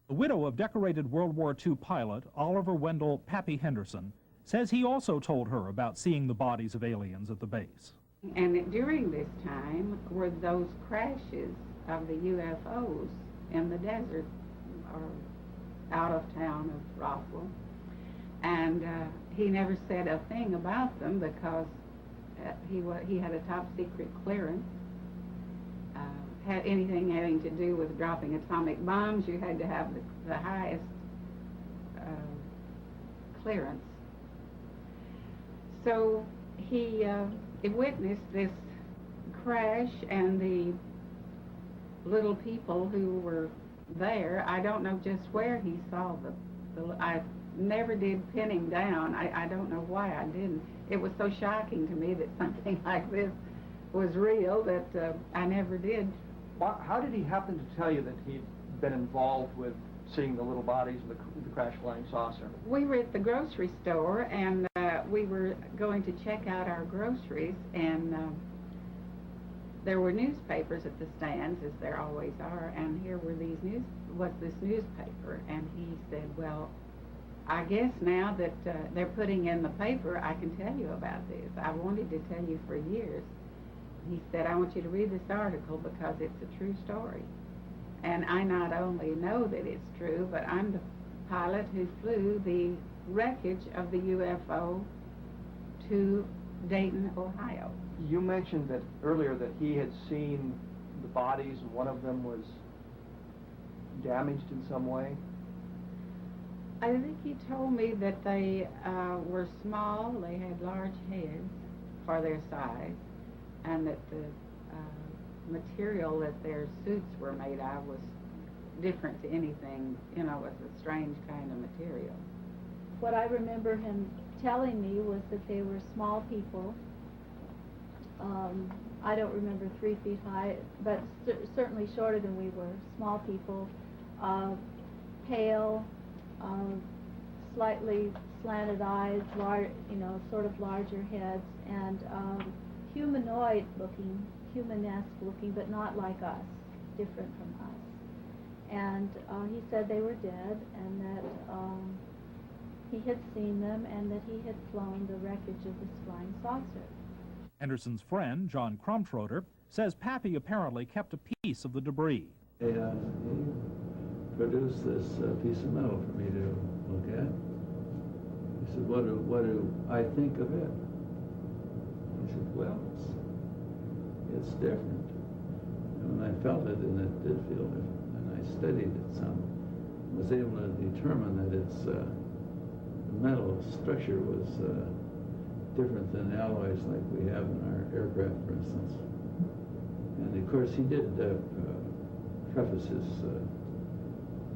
The widow of decorated World War II pilot Oliver Wendell Pappy Henderson says he also told her about seeing the bodies of aliens at the base. And during this time were those crashes of the UFOs in the desert or out of town of Roswell. And he never said a thing about them because he had a top secret clearance. Had anything having to do with dropping atomic bombs, you had to have the highest clearance. So he witnessed this crash, and the little people who were there, I don't know just where he saw I never did pin him down. I don't know why I didn't. It was so shocking to me that something like this was real that I never did. How did he happen to tell you that he'd been involved with seeing the little bodies of the crash flying saucer? We were at the grocery store, and we were going to check out our groceries, and there were newspapers at the stands, as there always are, and here were this newspaper, and he said, well, I guess now that they're putting in the paper, I can tell you about this. I wanted to tell you for years. He said, I want you to read this article because it's a true story. And I not only know that it's true, but I'm the pilot who flew the wreckage of the UFO to Dayton, Ohio. You mentioned that earlier that he had seen the bodies and one of them was damaged in some way. I think he told me that they were small, they had large heads for their size, and that the material that their suits were made of was different to anything, you know, was a strange kind of material. What I remember him telling me was that they were small people. I don't remember 3 feet high, but certainly shorter than we were. Small people, pale, slightly slanted eyes, you know, sort of larger heads, and humanoid looking, humanesque looking, but not like us, different from us. And he said they were dead, and that he had seen them, and that he had flown the wreckage of this flying saucer. Anderson's friend, John Crumtroder, says Pappy apparently kept a piece of the debris. He produced this piece of metal for me to look at. He said, what do I think of it? I said, well, it's different. And I felt it, and it did feel different. And I studied it some. Was able to determine that its the metal structure was different than alloys like we have in our aircraft, for instance. And of course, he did preface his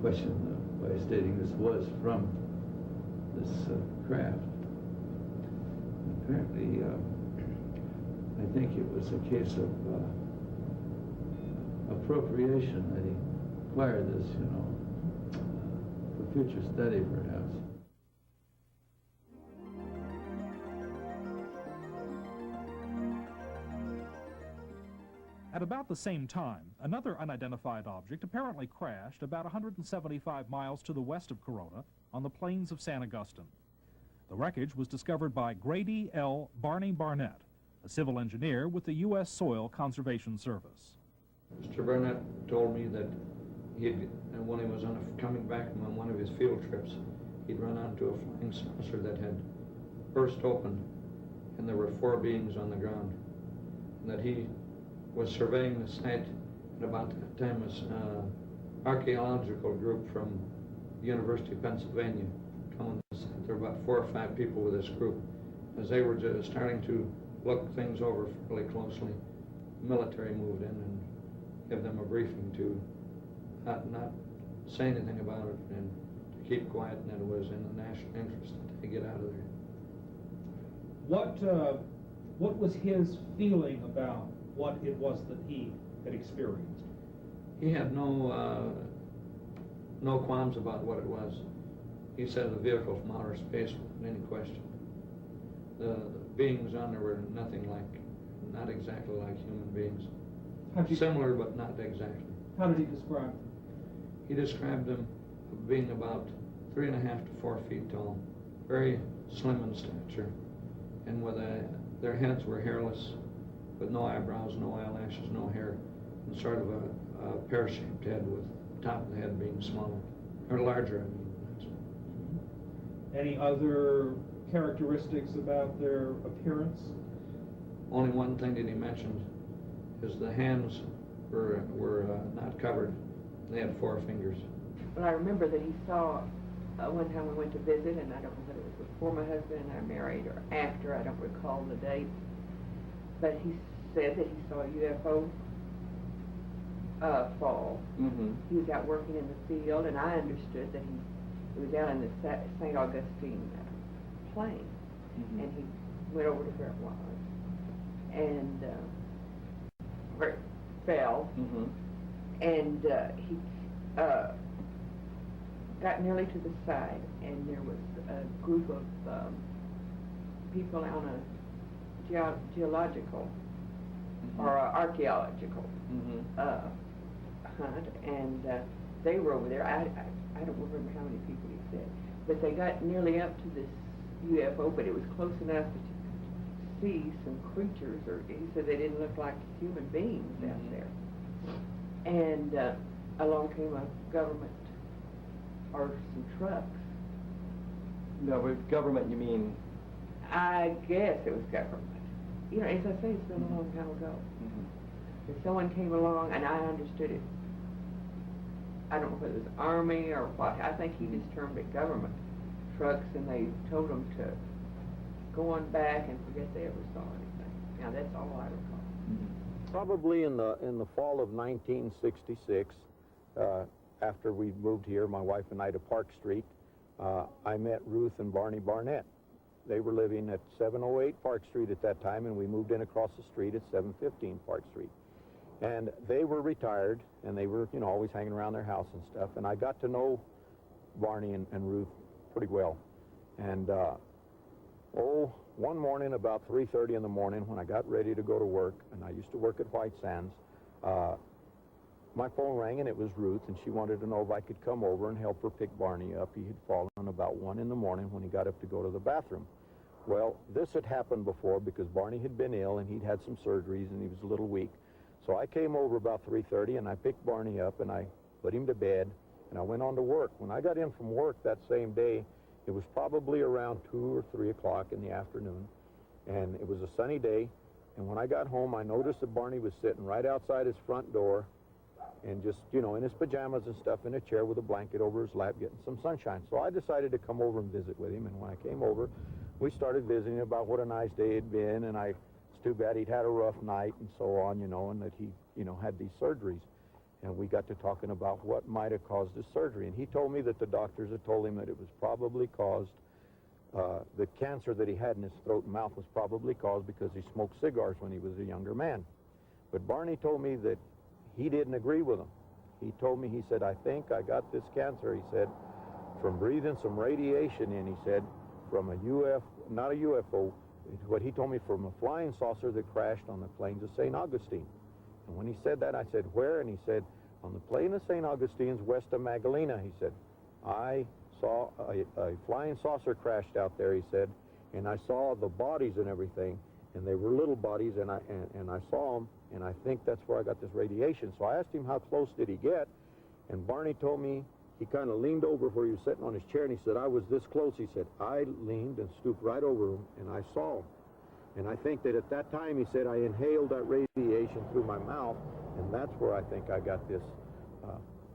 question by stating this was from this craft. Apparently, I think it was a case of appropriation that he acquired this, you know, for future study, perhaps. At about the same time, another unidentified object apparently crashed about 175 miles to the west of Corona on the plains of San Augustine. The wreckage was discovered by Grady L. Barney Barnett, a civil engineer with the U.S. Soil Conservation Service. Mr. Barnett told me that when he was coming back from one of his field trips, he'd run onto a flying saucer that had burst open, and there were 4 beings on the ground, and that he was surveying the site at about that time. As archaeological group from the University of Pennsylvania come on the site. There were about 4 or 5 people with this group. As they were just starting to look things over fairly closely, the military moved in and gave them a briefing to not say anything about it and to keep quiet, and that it was in the national interest to get out of there. What was his feeling about what it was that he had experienced? He had no qualms about what it was. He said the vehicle from outer space without any question. The beings on there were not exactly like human beings. Similar, but not exactly. How did he describe them? He described them being about 3.5 to 4 feet tall, very slim in stature, and with their heads were hairless, with no eyebrows, no eyelashes, no hair, and sort of a pear-shaped head, with the top of the head being smaller, or larger, I mean. Any other characteristics about their appearance? Only one thing that he mentioned is the hands were not covered. They had 4 fingers. Well, I remember that he saw, one time we went to visit, and I don't know whether it was before my husband and I married or after, I don't recall the date, but he said that he saw a UFO fall. Mm-hmm. He was out working in the field, and I understood that he was out in the St. Augustine plain, Mm-hmm. and he went over to where it was, and where it fell, Mm-hmm. and he got nearly to the side, and there was a group of people on a geological or archaeological hunt, and they were over there. I don't remember how many people he said, but they got nearly up to this UFO, but it was close enough that you could see some creatures, or he said they didn't look like human beings out there. And along came a government, or some trucks. No, with government you mean? I guess it was government. you know, as I say, it's been a long time ago. And someone came along and I understood it. I don't know whether it was Army or what. I think he just termed it government trucks, and they told them to go on back and forget they ever saw anything. Now that's all I recall. Probably in the fall of 1966, after we moved here, my wife and I, to Park Street, I met Ruth and Barney Barnett. They were living at 708 Park Street at that time, and we moved in across the street at 715 Park Street. And they were retired, and they were, you know, always hanging around their house and stuff. And I got to know Barney and Ruth pretty well. And, one morning about 3:30 in the morning, when I got ready to go to work, and I used to work at White Sands, my phone rang, and it was Ruth, and she wanted to know if I could come over and help her pick Barney up. He had fallen about 1 in the morning when he got up to go to the bathroom. Well, this had happened before because Barney had been ill, and he'd had some surgeries, and he was a little weak. So I came over about 3:30, and I picked Barney up, and I put him to bed, and I went on to work. When I got in from work that same day, it was probably around 2 or 3 o'clock in the afternoon, and it was a sunny day. And when I got home, I noticed that Barney was sitting right outside his front door, and just, you know, in his pajamas and stuff, in a chair with a blanket over his lap, getting some sunshine. So I decided to come over and visit with him, and when I came over, we started visiting about what a nice day it had been, and it's too bad he'd had a rough night and so on, you know, and that he, you know, had these surgeries. And we got to talking about what might have caused his surgery. And he told me that the doctors had told him that it was probably caused, the cancer that he had in his throat and mouth was probably caused because he smoked cigars when he was a younger man. But Barney told me that he didn't agree with him. He told me, he said, I think I got this cancer, he said, from breathing some radiation in, he said, from not a UFO, what he told me, from a flying saucer that crashed on the plains of St. Augustine. And when he said that, I said, where? And he said, on the plain of St. Augustine's west of Magdalena, he said, I saw a flying saucer crashed out there, he said, and I saw the bodies and everything, and they were little bodies, and I saw them, and I think that's where I got this radiation. So I asked him how close did he get, and Barney told me he kind of leaned over where he was sitting on his chair, and he said, I was this close. He said, I leaned and stooped right over him, and I saw him. And I think that at that time, he said, I inhaled that radiation through my mouth, and that's where I think I got this,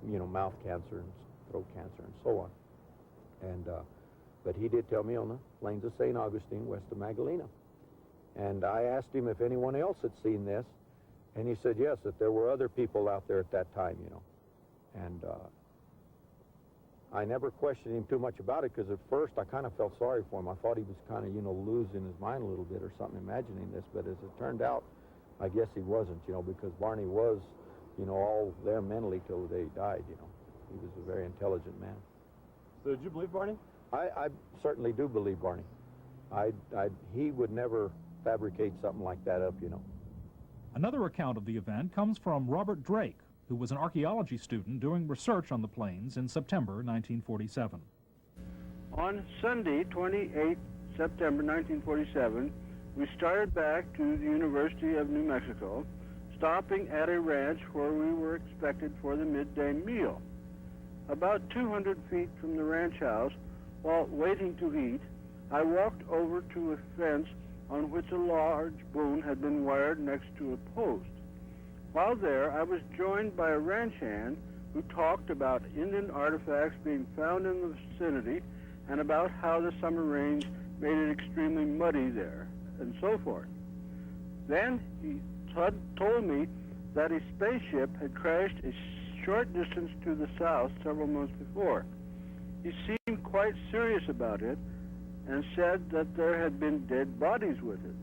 you know, mouth cancer and throat cancer and so on. And, but he did tell me on the plains of St. Augustine, west of Magdalena. And I asked him if anyone else had seen this, and he said, yes, that there were other people out there at that time, you know. And I never questioned him too much about it, because at first I kind of felt sorry for him. I thought he was kind of, you know, losing his mind a little bit or something, imagining this. But as it turned out, I guess he wasn't, you know, because Barney was, you know, all there mentally till the day he died, you know. He was a very intelligent man. So did you believe Barney? I certainly do believe Barney. He would never fabricate something like that up, you know. Another account of the event comes from Robert Drake, who was an archaeology student doing research on the plains in September 1947. On Sunday, 28 September 1947, we started back to the University of New Mexico, stopping at a ranch where we were expected for the midday meal. About 200 feet from the ranch house, while waiting to eat, I walked over to a fence on which a large boom had been wired next to a post. While there, I was joined by a ranch hand who talked about Indian artifacts being found in the vicinity and about how the summer rains made it extremely muddy there, and so forth. Then he told me that a spaceship had crashed a short distance to the south several months before. He seemed quite serious about it and said that there had been dead bodies with it.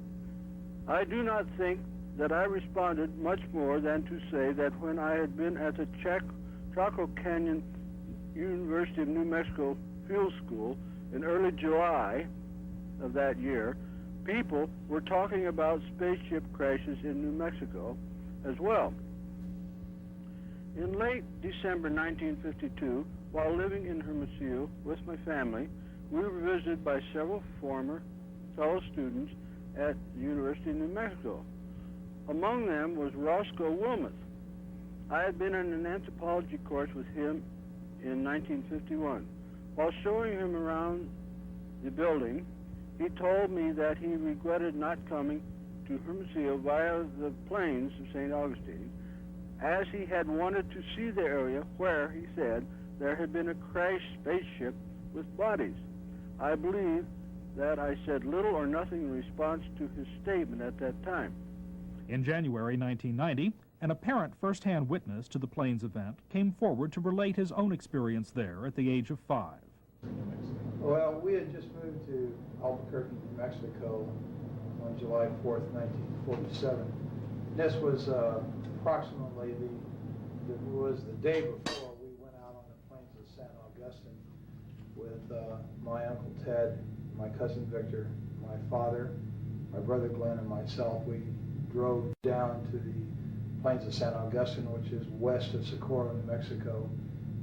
I do not think that I responded much more than to say that when I had been at the Chaco Canyon University of New Mexico Field School in early July of that year, people were talking about spaceship crashes in New Mexico as well. In late December 1952, while living in Hermosillo with my family, we were visited by several former fellow students at the University of New Mexico. Among them was Roscoe Wilmoth. I had been in an anthropology course with him in 1951. While showing him around the building, he told me that he regretted not coming to Hermosillo via the plains of St. Augustine, as he had wanted to see the area where, he said, there had been a crashed spaceship with bodies. I believe that I said little or nothing in response to his statement at that time. In January 1990, an apparent first-hand witness to the planes event came forward to relate his own experience there at the age of 5. Well, we had just moved to Albuquerque, New Mexico on July 4th, 1947. This was approximately the day before we went out on the plains of San Augustine with my Uncle Ted, my cousin Victor, my father, my brother Glenn, and myself. We drove down to the plains of San Augustine, which is west of Socorro, New Mexico,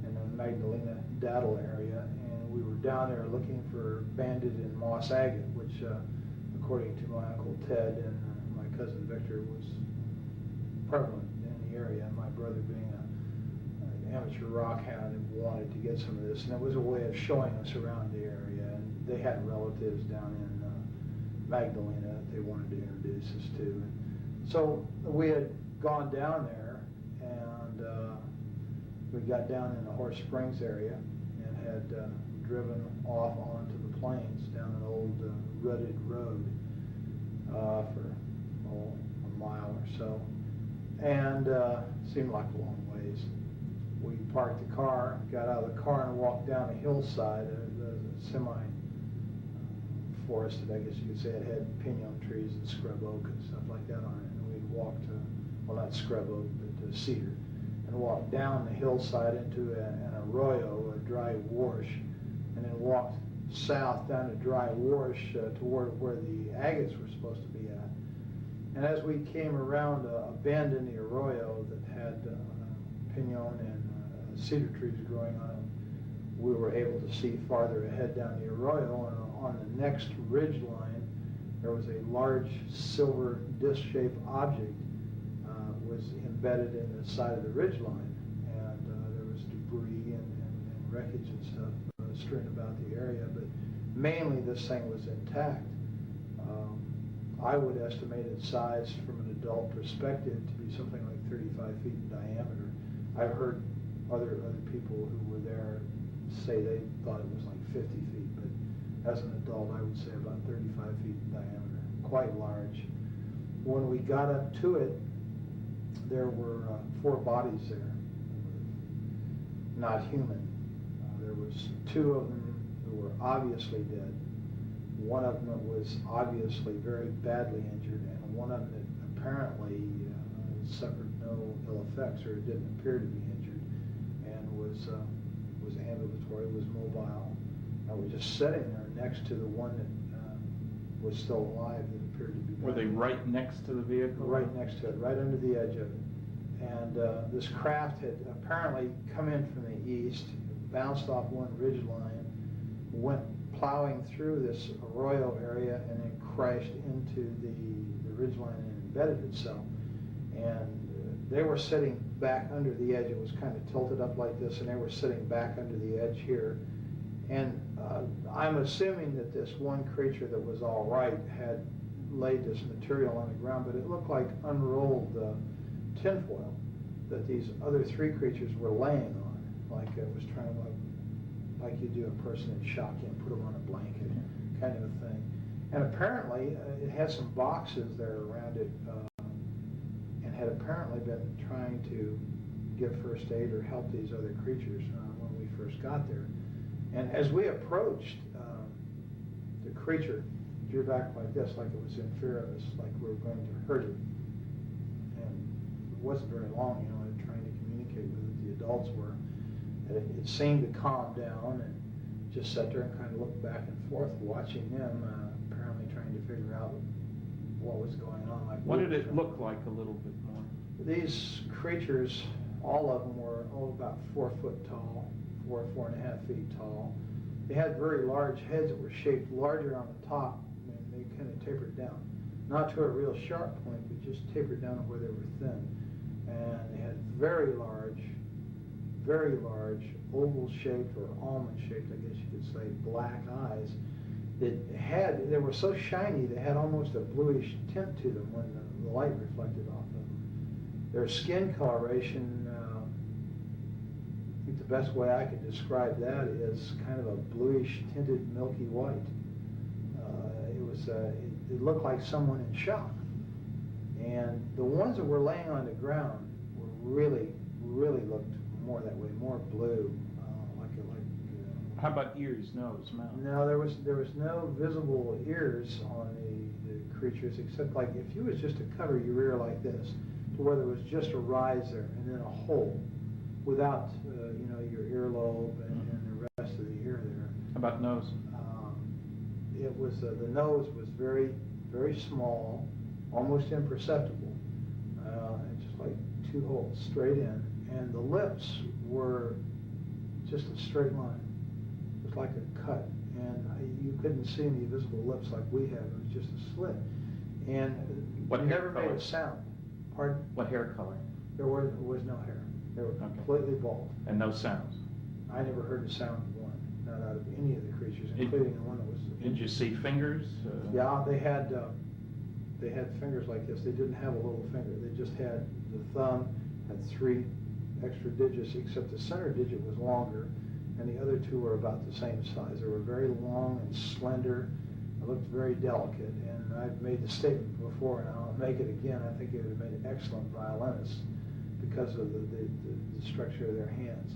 in the Magdalena Daddle area. And we were down there looking for banded and moss agate, which, according to my Uncle Ted and my cousin Victor, was prevalent in the area. My brother, being an amateur rock hound, wanted to get some of this, and it was a way of showing us around the area. And they had relatives down in Magdalena that they wanted to introduce us to. And so we had gone down there, and we got down in the Horse Springs area and had driven off onto the plains down an old rutted road for a mile or so, and seemed like a long ways. We parked the car, got out of the car, and walked down a hillside, a semi forested, I guess you could say. It had pinon trees and scrub oak and stuff like that on it. And we'd walked, well, not scrub oak, but cedar, and walked down the hillside into an arroyo, a dry wash, and then walked south down a dry wash toward where the agates were supposed to be at. And as we came around a bend in the arroyo that had pinon and cedar trees growing on it, we were able to see farther ahead down the arroyo, and on the next ridge line there was a large silver disc-shaped object was embedded in the side of the ridge line, and there was debris and wreckage and stuff strewn about the area, but mainly this thing was intact. I would estimate its size from an adult perspective to be something like 35 feet in diameter. I've heard other people who were there say they thought it was like 50 feet, but as an adult I would say about 35 feet in diameter, quite large. When we got up to it, there were 4 bodies there, not human. There was 2 of them who were obviously dead. One of them was obviously very badly injured, and one of them that apparently suffered no ill effects, or didn't appear to be injured, and was ambulatory, was mobile. I was just sitting there next to the one that was still alive that appeared to be badly. Were they right next to the vehicle? Right next to it, right under the edge of it. And this craft had apparently come in from the east, bounced off one ridge line, went plowing through this arroyo area, and then crashed into the ridge line and embedded itself. And they were sitting back under the edge. It was kind of tilted up like this, and they were sitting back under the edge here. And I'm assuming that this one creature that was all right had laid this material on the ground, but it looked like unrolled tinfoil that these other 3 creatures were laying on, like it was trying to, like you do a person in shock, you put them on a blanket, kind of a thing. And apparently it had some boxes there around it, and had apparently been trying to give first aid or help these other creatures when we first got there. And as we approached, the creature drew back like this, like it was in fear of us, like we were going to hurt it. And it wasn't very long, trying to communicate with it. The adults were. It seemed to calm down and just sat there and kind of looked back and forth, watching them, apparently trying to figure out what was going on. Like, what did it look like a little bit more? These creatures, all of them were about 4 foot tall, 4.5 feet tall. They had very large heads that were shaped larger on the top, and they kind of tapered down. Not to a real sharp point, but just tapered down where they were thin. And they had very large, oval-shaped or almond-shaped, I guess you could say, black eyes. they were so shiny, they had almost a bluish tint to them when the light reflected off of them. Their skin coloration, I think the best way I could describe that is kind of a bluish tinted milky white. It looked like someone in shock. And the ones that were laying on the ground were really looked more that way, more blue, How about ears, nose, mouth? No, there was no visible ears on the creatures, except like if you was just to cover your ear like this, to where there was just a rise there and then a hole, without your earlobe and the rest of the ear there. How about nose? It was the nose was very small, almost imperceptible, and just like two holes straight in, and the lips were just a straight line. It was like a cut, and you couldn't see any visible lips like we have. It was just a slit, and What it hair never color? made a sound. Pardon? What hair color? There was no hair. They were completely bald. And no sounds? I never heard a sound of one, not out of any of the creatures, including the one that was. Did you see fingers? Yeah, they had fingers like this. They didn't have a little finger. They just had the thumb, had 3 extra digits, except the center digit was longer, and the other 2 were about the same size. They were very long and slender. It looked very delicate, and I've made the statement before, and I'll make it again. I think it would have made excellent violinists because of the structure of their hands.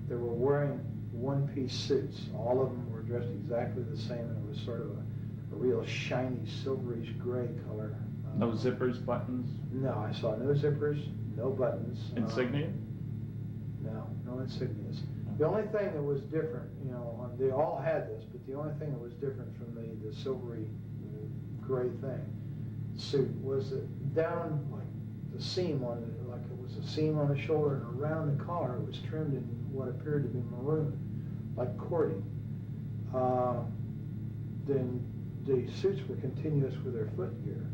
They were wearing one-piece suits. All of them were dressed exactly the same, and it was sort of a real shiny, silverish gray color. No zippers, buttons? No, I saw no zippers, no buttons. Insignia? No insignias. The only thing that was different, they all had this, but the only thing that was different from the silvery gray suit was that down like the seam on it, like it was a seam on the shoulder, and around the collar it was trimmed in what appeared to be maroon, like cording. Then the suits were continuous with their footgear.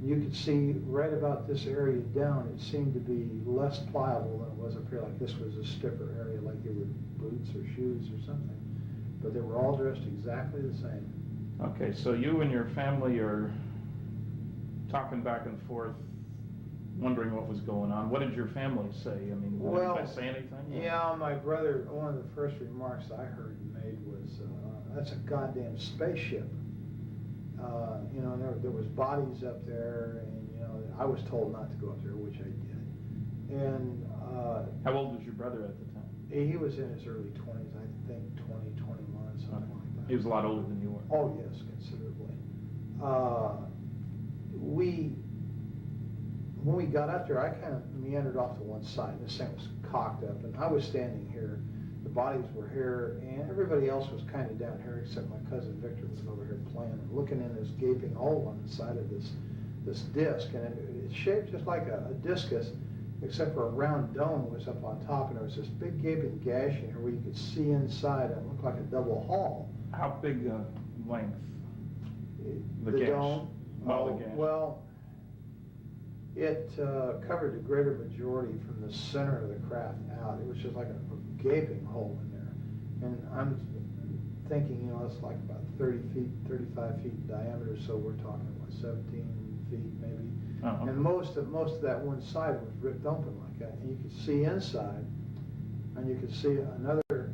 You could see right about this area down, it seemed to be less pliable than it was up here, like this was a stiffer area, like they were boots or shoes or something. But they were all dressed exactly the same. Okay, so you and your family are talking back and forth, wondering what was going on. What did your family say? I mean, did they say anything? Yeah, my brother, one of the first remarks I heard he made was, that's a goddamn spaceship. There was bodies up there, and I was told not to go up there, which I did. And how old was your brother at the time? He was in his early 20s, I think 20, 21, something like that. He was a lot older than you were. Oh yes, considerably. When we got up there, I kind of meandered off to one side. This thing was cocked up, and I was standing here. The bodies were here, and everybody else was kind of down here, except my cousin Victor was over here playing and looking in this gaping hole on the side of this disc, and it's shaped just like a discus, except for a round dome was up on top, and there was this big gaping gash in here where you could see inside, and it looked like a double hall. How big length? The dome? The gash. Well, it covered the greater majority from the center of the craft out. It was just like a gaping hole in there. And I'm thinking, it's like about 30 feet, 35 feet in diameter, so we're talking about 17 feet maybe. Uh-huh. And most of that one side was ripped open like that. And you could see inside, and you could see another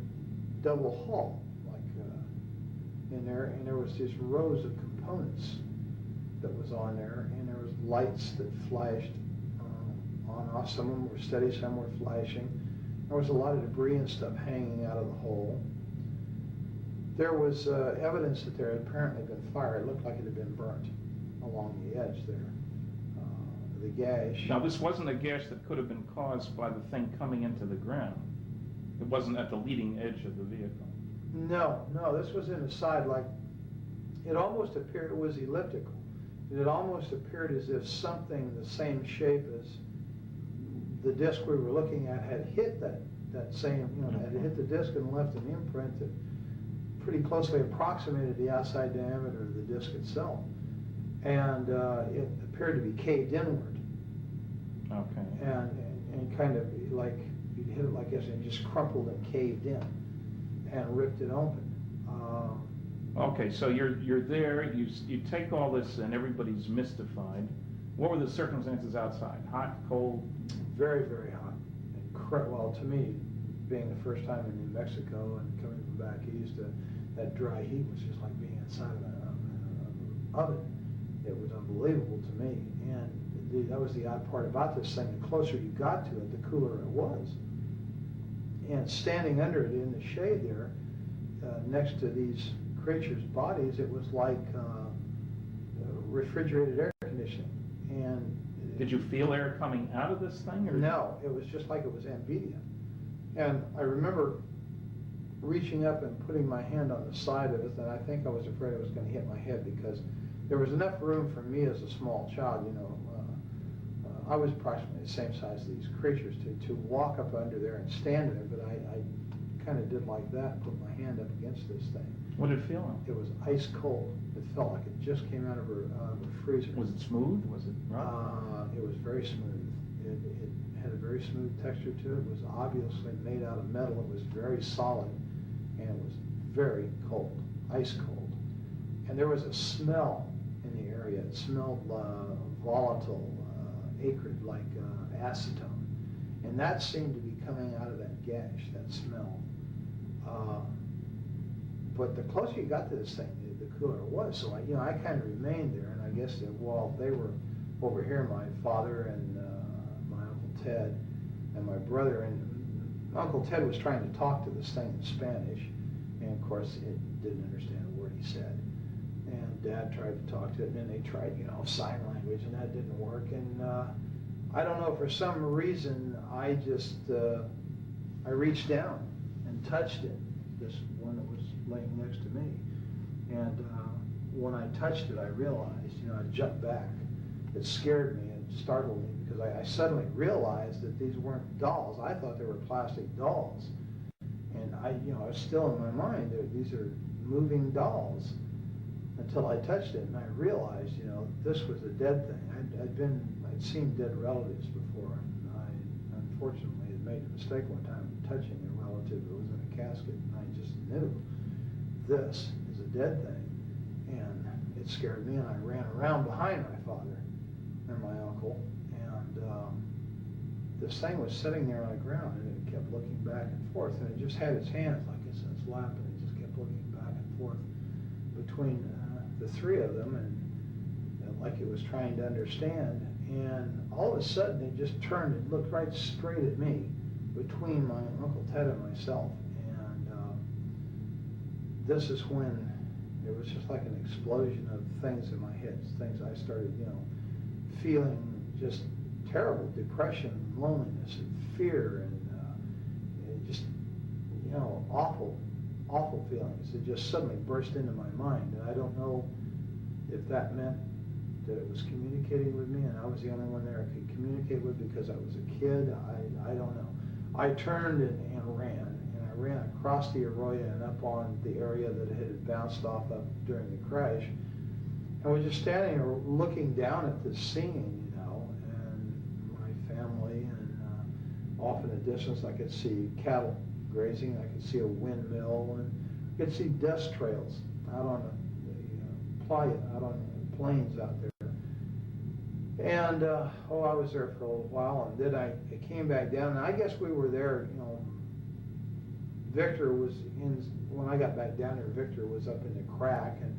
double hull like in there, and there was just rows of components that was on there, and there was lights that flashed on and off. Some of them were steady, some were flashing. There was a lot of debris and stuff hanging out of the hole. There was evidence that there had apparently been fire. It looked like it had been burnt along the edge there. The gash. Now, this wasn't a gash that could have been caused by the thing coming into the ground. It wasn't at the leading edge of the vehicle. No, this was in the side, like, it almost appeared, it was elliptical. It almost appeared as if something the same shape as the disc we were looking at had hit that same, had hit the disc and left an imprint that pretty closely approximated the outside diameter of the disc itself. And it appeared to be caved inward. Okay. And kind of like, you'd hit it like this and it just crumpled and caved in and ripped it open. Okay, so you're there, you take all this and everybody's mystified. What were the circumstances outside? Hot, cold? Very, very hot. Well, to me, being the first time in New Mexico and coming from back east, that dry heat was just like being inside of an oven. It was unbelievable to me. And that was the odd part about this thing. The closer you got to it, the cooler it was. And standing under it in the shade there, next to these creatures' bodies, it was like refrigerated air conditioning. And did you feel air coming out of this thing? Or? No, it was just like it was ambient. And I remember reaching up and putting my hand on the side of it, and I think I was afraid it was going to hit my head because there was enough room for me as a small child, you know. I was approximately the same size as these creatures to walk up under there and stand there, but I kind of did like that, put my hand up against this thing. What did it feel like? It was ice cold. It felt like it just came out of a freezer. Was it smooth? Was it rough? It was very smooth. It had a very smooth texture to it. It was obviously made out of metal. It was very solid, and it was very cold, ice cold. And there was a smell in the area. It smelled volatile, acrid, like acetone. And that seemed to be coming out of that gash, that smell. But the closer you got to this thing, the cooler it was. So I kind of remained there, and I guess that while they were over here, my father and my Uncle Ted and my brother, and Uncle Ted was trying to talk to this thing in Spanish, and of course it didn't understand a word he said. And Dad tried to talk to it, and then they tried, sign language, and that didn't work. And I don't know, for some reason, I just, I reached down and touched it, this one that was laying next to me. And when I touched it, I realized, I jumped back. It scared me and startled me because I suddenly realized that these weren't dolls. I thought they were plastic dolls. And I was still in my mind, these are moving dolls, until I touched it and I realized, this was a dead thing. I'd seen dead relatives before, and I unfortunately had made a mistake one time touching a relative that was in a casket, and I just knew this is a dead thing. And it scared me, and I ran around behind my father and my uncle, and this thing was sitting there on the ground, and it kept looking back and forth, and it just had its hands like it's in its lap, and it just kept looking back and forth between the three of them, and like it was trying to understand. And all of a sudden, it just turned and looked right straight at me, between my Uncle Ted and myself. And this is when it was just like an explosion of things in my head, things I started, feeling just terrible depression, loneliness, and fear, and just, awful feelings that just suddenly burst into my mind. And I don't know if that meant that it was communicating with me, and I was the only one there I could communicate with because I was a kid. I don't know. I turned and ran, and I ran across the arroyo and up on the area that it had bounced off of during the crash. And was just standing there looking down at this scene, and my family, and off in the distance I could see cattle grazing, I could see a windmill, and I could see dust trails out on the plains out there. And I was there for a little while, and then I came back down, and I guess we were there, Victor was when I got back down there, Victor was up in the crack, and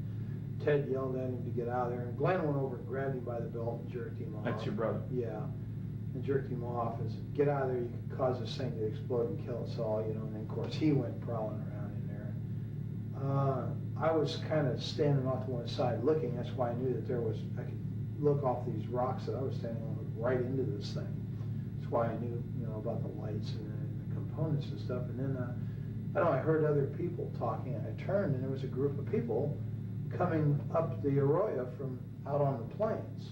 Ted yelled at him to get out of there, and Glenn went over and grabbed him by the belt and jerked him off. That's your brother? Yeah, and jerked him off and said, get out of there, you could cause this thing to explode and kill us all, and then of course he went prowling around in there. I was kind of standing off to one side looking. That's why I knew that I could look off these rocks that I was standing on right into this thing. That's why I knew, about the lights and the components and stuff. And then, I heard other people talking, and I turned, and there was a group of people coming up the arroyo from out on the plains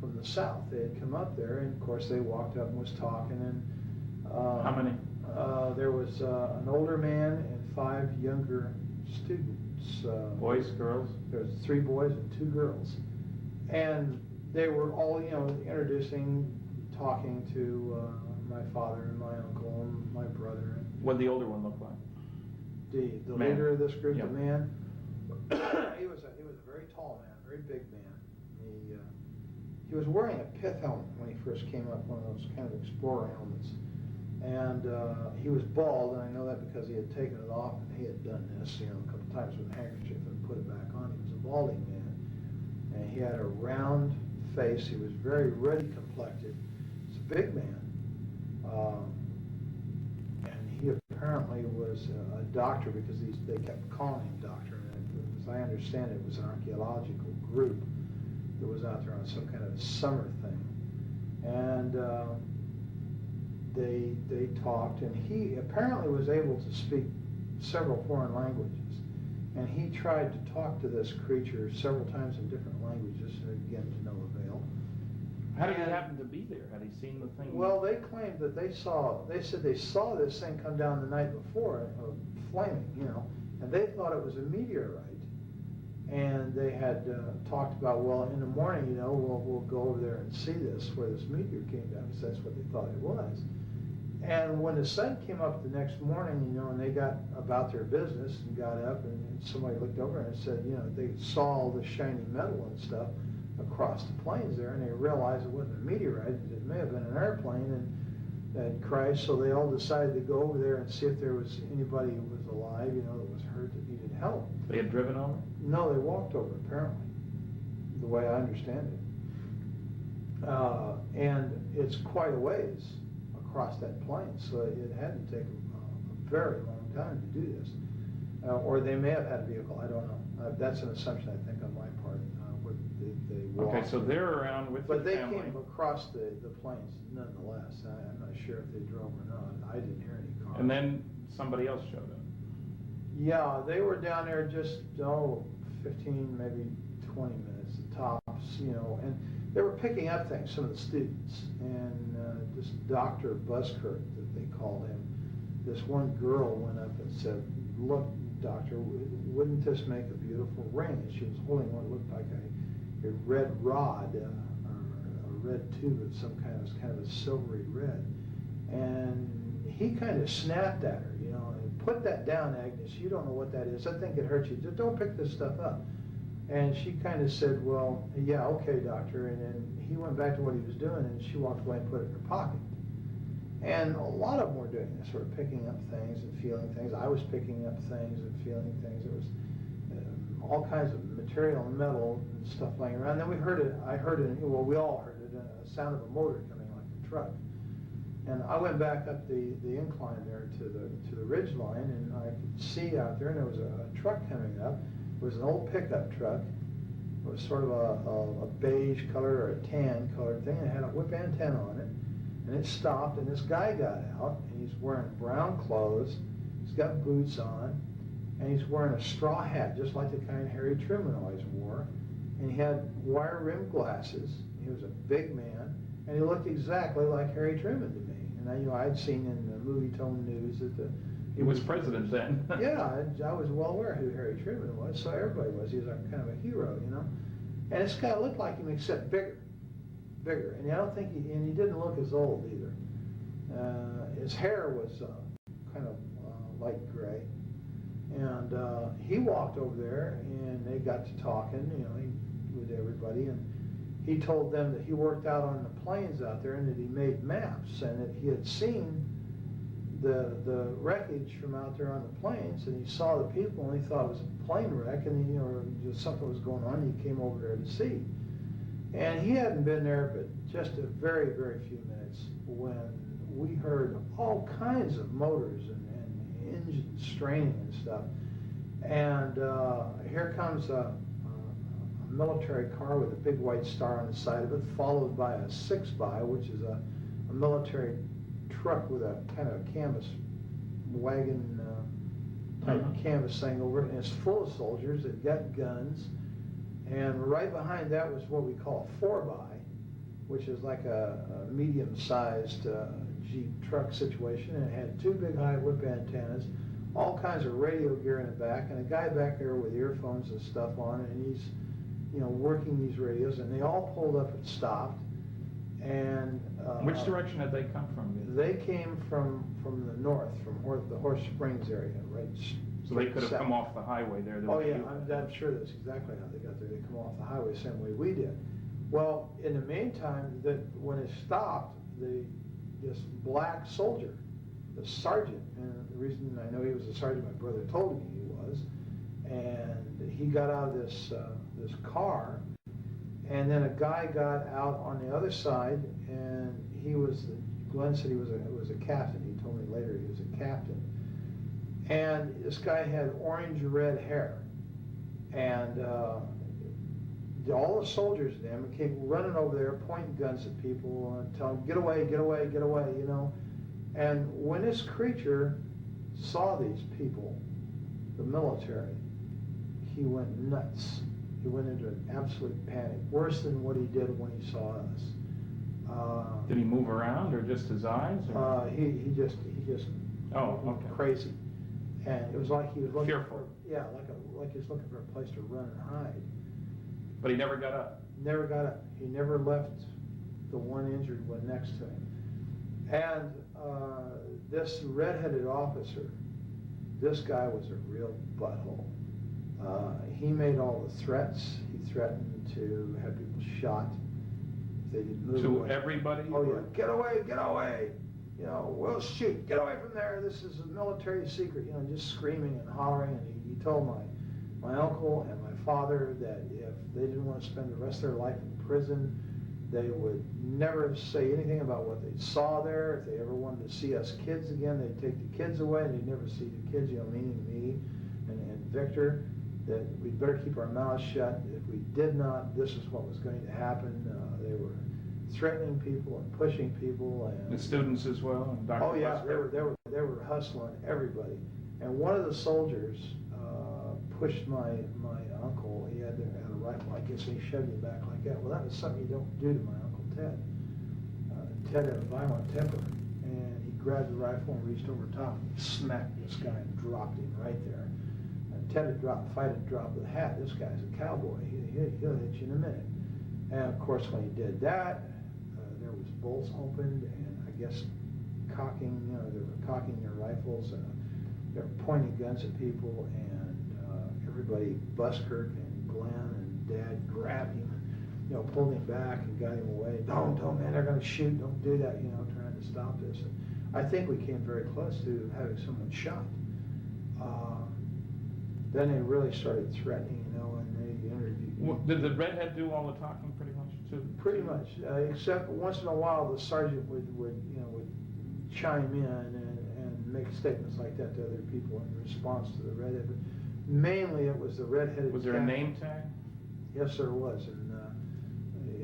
from the south. They had come up there, and of course they walked up and was talking. And how many? There was an older man and 5 younger students. Boys, girls? There was 3 boys and 2 girls. And they were all, introducing, talking to my father and my uncle and my brother. What did the older one look like? The leader of this group, yeah. The man, He was a very tall man, very big man. He was wearing a pith helmet when he first came up, one of those kind of explorer helmets. And he was bald, and I know that because he had taken it off, and he had done this, a couple times with a handkerchief and put it back on. He was a balding man, and he had a round face. He was very ruddy complected. He's a big man, and he apparently was a doctor because they kept calling him doctor. And as I understand it, was an archaeological group that was out there on some kind of summer thing, and they talked, and he apparently was able to speak several foreign languages, and he tried to talk to this creature several times in different languages, again to no avail. How did he happen to be there? Had he seen the thing? Well, they claimed that they said they saw this thing come down the night before, flaming, and they thought it was a meteorite. And they had talked about, well, in the morning, we'll go over there and see this, where this meteor came down, because that's what they thought it was. And when the sun came up the next morning, and they got about their business and got up, and somebody looked over and said, they saw all the shiny metal and stuff across the plains there, and they realized it wasn't a meteorite, it may have been an airplane, and that crashed, so they all decided to go over there and see if there was anybody who was alive, that was hurt, that needed help. They had driven over? No, they walked over, apparently, the way I understand it. And it's quite a ways across that plain, so it had to take a very long time to do this. Or they may have had a vehicle, I don't know. That's an assumption, I think, on my part. Where they walked. Okay, so they're around with But the they family. came across the plains nonetheless. I'm not sure if they drove or not. I didn't hear any cars. And then somebody else showed up. Yeah, they were down there just, 15, maybe 20 minutes at tops, and they were picking up things, some of the students, and this Dr. Buskirk, that they called him, this one girl went up and said, look, doctor, wouldn't this make a beautiful ring? And she was holding what looked like a red rod, or a red tube of some kind. It was kind of a silvery red. And he kind of snapped at her, and put that down, Agnes. You don't know what that is. I think it hurt you. Just don't pick this stuff up. And she kind of said, well, yeah, okay, doctor. And then he went back to what he was doing, and she walked away and put it in her pocket. And a lot of them were doing this, sort of picking up things and feeling things. I was picking up things and feeling things. There was all kinds of material and metal and stuff laying around. Then we heard it, we all heard it, a sound of a motor coming like a truck. And I went back up the incline there to the ridge line, and I could see out there, and there was a truck coming up. It was an old pickup truck. It was sort of a beige color or a tan colored thing, and it had a whip antenna on it. And it stopped, and this guy got out, and he's wearing brown clothes, he's got boots on, and he's wearing a straw hat, just like the kind Harry Truman always wore. And he had wire-rimmed glasses. He was a big man, and he looked exactly like Harry Truman to me. And I'd seen in the movie Tone News that he was president then. Yeah, I was well aware who Harry Truman was, so everybody was. He was kind of a hero, And this guy looked like him, except bigger. And I don't think he didn't look as old either. His hair was kind of light gray. And he walked over there, and they got to talking, with everybody. And he told them that he worked out on the plains out there, and that he made maps, and that he had seen the wreckage from out there on the plains, and he saw the people, and he thought it was a plane wreck, and just something was going on. He came over there to see. And he hadn't been there but just a very, very few minutes when we heard all kinds of motors and engines straining and stuff. And here comes a military car with a big white star on the side of it, followed by a 6x, which is a military truck with a kind of canvas wagon type canvas thing over it, and it's full of soldiers. They've got guns. And right behind that was what we call a 4x, which is like a medium-sized Jeep truck situation. And it had two big high whip antennas, all kinds of radio gear in the back, and a guy back there with earphones and stuff on, and he's, working these radios. And they all pulled up and stopped. And which direction had they come from? They came from the north, from the Horse Springs area, right So they could have come off the highway there. Oh, yeah, I'm sure that's exactly how they got there. They come off the highway the same way we did. Well, in the meantime, when it stopped, this black soldier, the sergeant, and the reason I know he was a sergeant, my brother told me he was, and he got out of this car, and then a guy got out on the other side, and Glenn said he was a captain. He told me later he was a captain. And this guy had orange-red hair, and all the soldiers then came running over there, pointing guns at people, and telling them, get away, get away, get away, you know. And when this creature saw these people, the military, he went nuts. He went into an absolute panic, worse than what he did when he saw us. Did he move around, or just his eyes? Or? He just oh, okay. Crazy. And it was like he was looking fearful. Like he was looking for a place to run and hide. But he never got up. Never got up. He never left the one injured one next to him. And this red-headed officer, this guy was a real butthole. He made all the threats. He threatened to have people shot if they didn't move away. To everybody? Oh yeah, get away, get away. You know, we'll shoot, get away from there, this is a military secret, you know, just screaming and hollering. And he told my uncle and my father that if they didn't want to spend the rest of their life in prison, they would never say anything about what they saw there. If they ever wanted to see us kids again, they'd take the kids away, and they'd never see the kids, you know, meaning me and Victor, that we'd better keep our mouths shut. If we did not, this is what was going to happen. They were threatening people and pushing people, and the students as well, and Dr. Oh yeah, Busker. they were hustling everybody. And one of the soldiers pushed my uncle. He had a rifle like this, and he shoved him back like that. Well, that was something you don't do to my Uncle Ted. Ted had a violent temper, and he grabbed the rifle and reached over top and smacked this guy and dropped him right there. And Ted had dropped the hat. This guy's a cowboy. He'll hit you in a minute. And of course, when he did that, there was bolts opened, and I guess cocking, you know, they were cocking their rifles, and they were pointing guns at people, and everybody, Busker and Glenn and Dad, grabbed him, you know, pulled him back and got him away. Don't, man, they're going to shoot, don't do that, you know, trying to stop this. And I think we came very close to having someone shot. Then they really started threatening, you know, and they interviewed. Did the redhead do all the talking pretty much too? Pretty much, except once in a while the sergeant would chime in and make statements like that to other people in response to the redhead. But mainly it was the redheaded. Was there a name tag? Yes, there was, and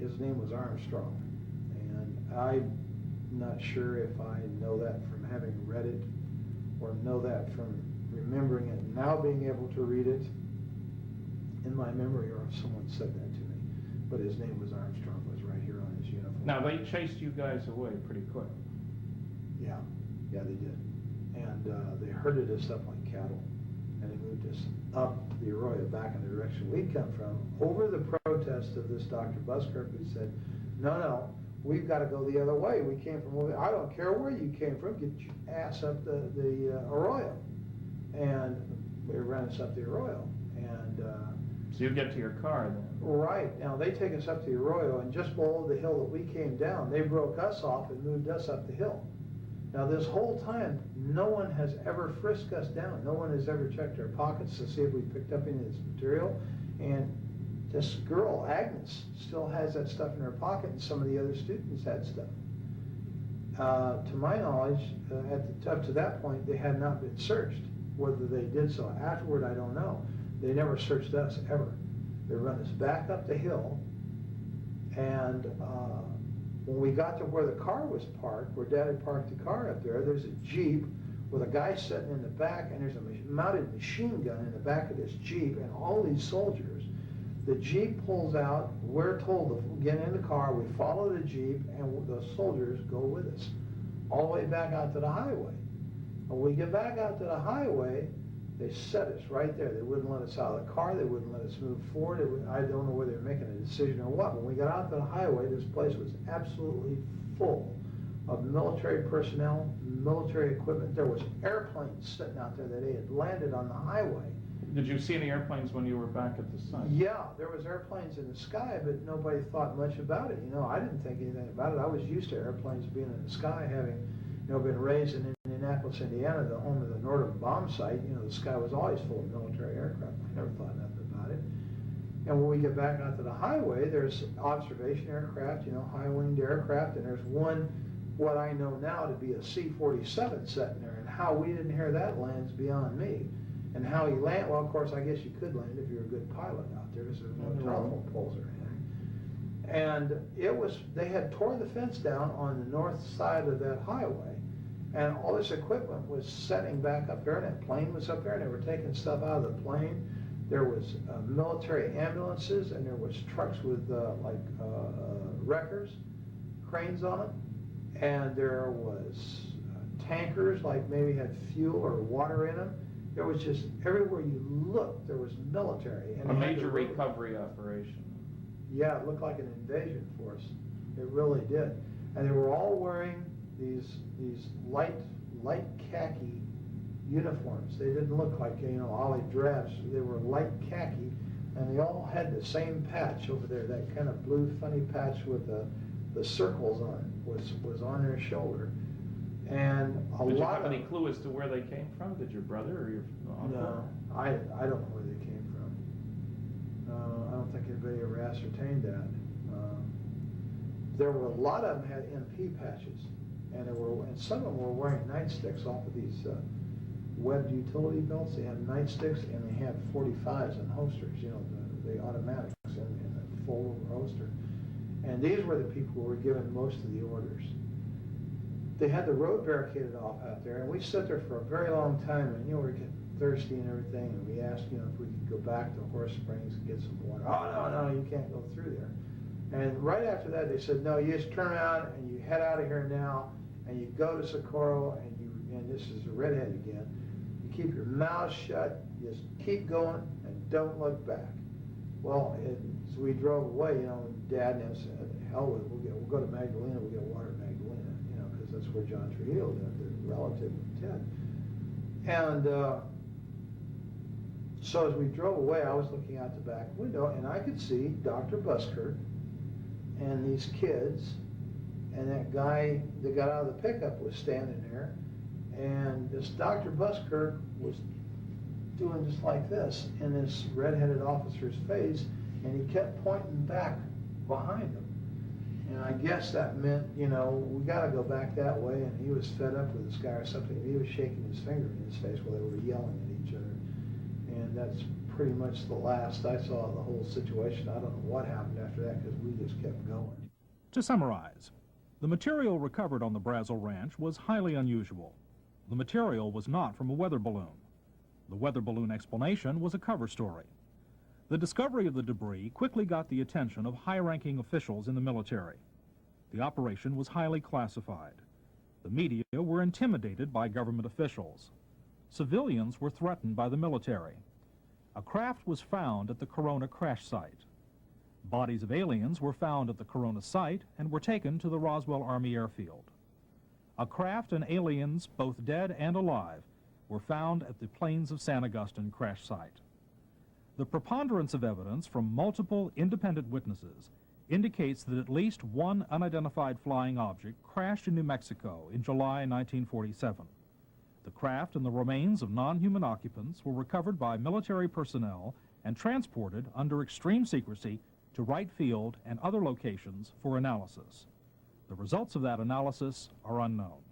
his name was Armstrong. And I'm not sure if I know that from having read it or know that from remembering it, now being able to read it in my memory, or if someone said that to me. But his name was Armstrong, was right here on his uniform. Now, they chased you guys away pretty quick. Yeah, they did. And they herded us up like cattle, and they moved us up the Arroyo back in the direction we'd come from, over the protest of this Dr. Busker, who said, no, we've got to go the other way. We came from over, I don't care where you came from, get your ass up the Arroyo. And they ran us up the Arroyo. And so you get to your car then? Right. Now, they take us up the Arroyo, and just below the hill that we came down, they broke us off and moved us up the hill. Now, this whole time, no one has ever frisked us down. No one has ever checked our pockets to see if we picked up any of this material. And this girl, Agnes, still has that stuff in her pocket, and some of the other students had stuff. To my knowledge, up to that point, they had not been searched. Whether they did so afterward, I don't know. They never searched us, ever. They run us back up the hill, and when we got to where the car was parked, where Dad had parked the car up there, there's a Jeep with a guy sitting in the back, and there's a mounted machine gun in the back of this Jeep, and all these soldiers. The Jeep pulls out, we're told to get in the car, we follow the Jeep, and the soldiers go with us, all the way back out to the highway. When we get back out to the highway, they set us right there. They wouldn't let us out of the car. They wouldn't let us move forward. I don't know whether they were making a decision or what. When we got out to the highway, this place was absolutely full of military personnel, military equipment. There was airplanes sitting out there that they had landed on the highway. Did you see any airplanes when you were back at the site? Yeah, there was airplanes in the sky, but nobody thought much about it. You know, I didn't think anything about it. I was used to airplanes being in the sky, having, you know, been raised in Indianapolis, Indiana, the home of the Northern bomb site. You know, the sky was always full of military aircraft. I never thought nothing about it. And when we get back onto the highway, there's observation aircraft, you know, high-winged aircraft, and there's one, what I know now to be a C-47 sitting there, and how we didn't hear that land's beyond me. And how he landed, well, of course, I guess you could land if you're a good pilot out there, because there's no telephone poles or anything. And it was, they had tore the fence down on the north side of that highway, and all this equipment was setting back up there, and that plane was up there, and they were taking stuff out of the plane. There was military ambulances, and there was trucks with wreckers, cranes on them, and there was tankers, like maybe had fuel or water in them. There was just, everywhere you looked, there was military. And a major recovery operation. Yeah, it looked like an invasion force. It really did. And they were all wearing these light khaki uniforms. They didn't look like, you know, olive drabs. They were light khaki, and they all had the same patch over there, that kind of blue funny patch with the circles on it, was on their shoulder. And Did you have any clue as to where they came from? Did your brother or your uncle? No, I don't know where they came from. I don't think anybody ever ascertained that. There were a lot of them had MP patches, and some of them were wearing nightsticks off of these webbed utility belts. They had nightsticks, and they had 45s and holsters. You know, the automatics in the full holster. And these were the people who were given most of the orders. They had the road barricaded off out there, and we sat there for a very long time, and, you know, we were getting thirsty and everything, and we asked, you know, if we could go back to Horse Springs and get some water. Oh, no, you can't go through there. And right after that, they said, no, you just turn around and you head out of here now, and you go to Socorro, and this is a redhead again, you keep your mouth shut, just keep going, and don't look back. Well, so we drove away, you know, and Dad and I said, hell with it, we'll go to Magdalena, we'll get water at Magdalena, you know, because that's where John Trujillo lived, the relative of Ted. And so as we drove away, I was looking out the back window, and I could see Dr. Buskirk and these kids, and that guy that got out of the pickup was standing there, and this Dr. Buskirk was doing just like this in this red-headed officer's face, and he kept pointing back behind him. And I guess that meant, you know, we got to go back that way, and he was fed up with this guy or something. He was shaking his finger in his face while they were yelling at each other. And that's pretty much the last I saw of the whole situation. I don't know what happened after that, because we just kept going. To summarize, the material recovered on the Brazel Ranch was highly unusual. The material was not from a weather balloon. The weather balloon explanation was a cover story. The discovery of the debris quickly got the attention of high-ranking officials in the military. The operation was highly classified. The media were intimidated by government officials. Civilians were threatened by the military. A craft was found at the Corona crash site. Bodies of aliens were found at the Corona site and were taken to the Roswell Army Airfield. A craft and aliens, both dead and alive, were found at the Plains of San Augustine crash site. The preponderance of evidence from multiple independent witnesses indicates that at least one unidentified flying object crashed in New Mexico in July 1947. The craft and the remains of non-human occupants were recovered by military personnel and transported under extreme secrecy to Wright Field and other locations for analysis. The results of that analysis are unknown.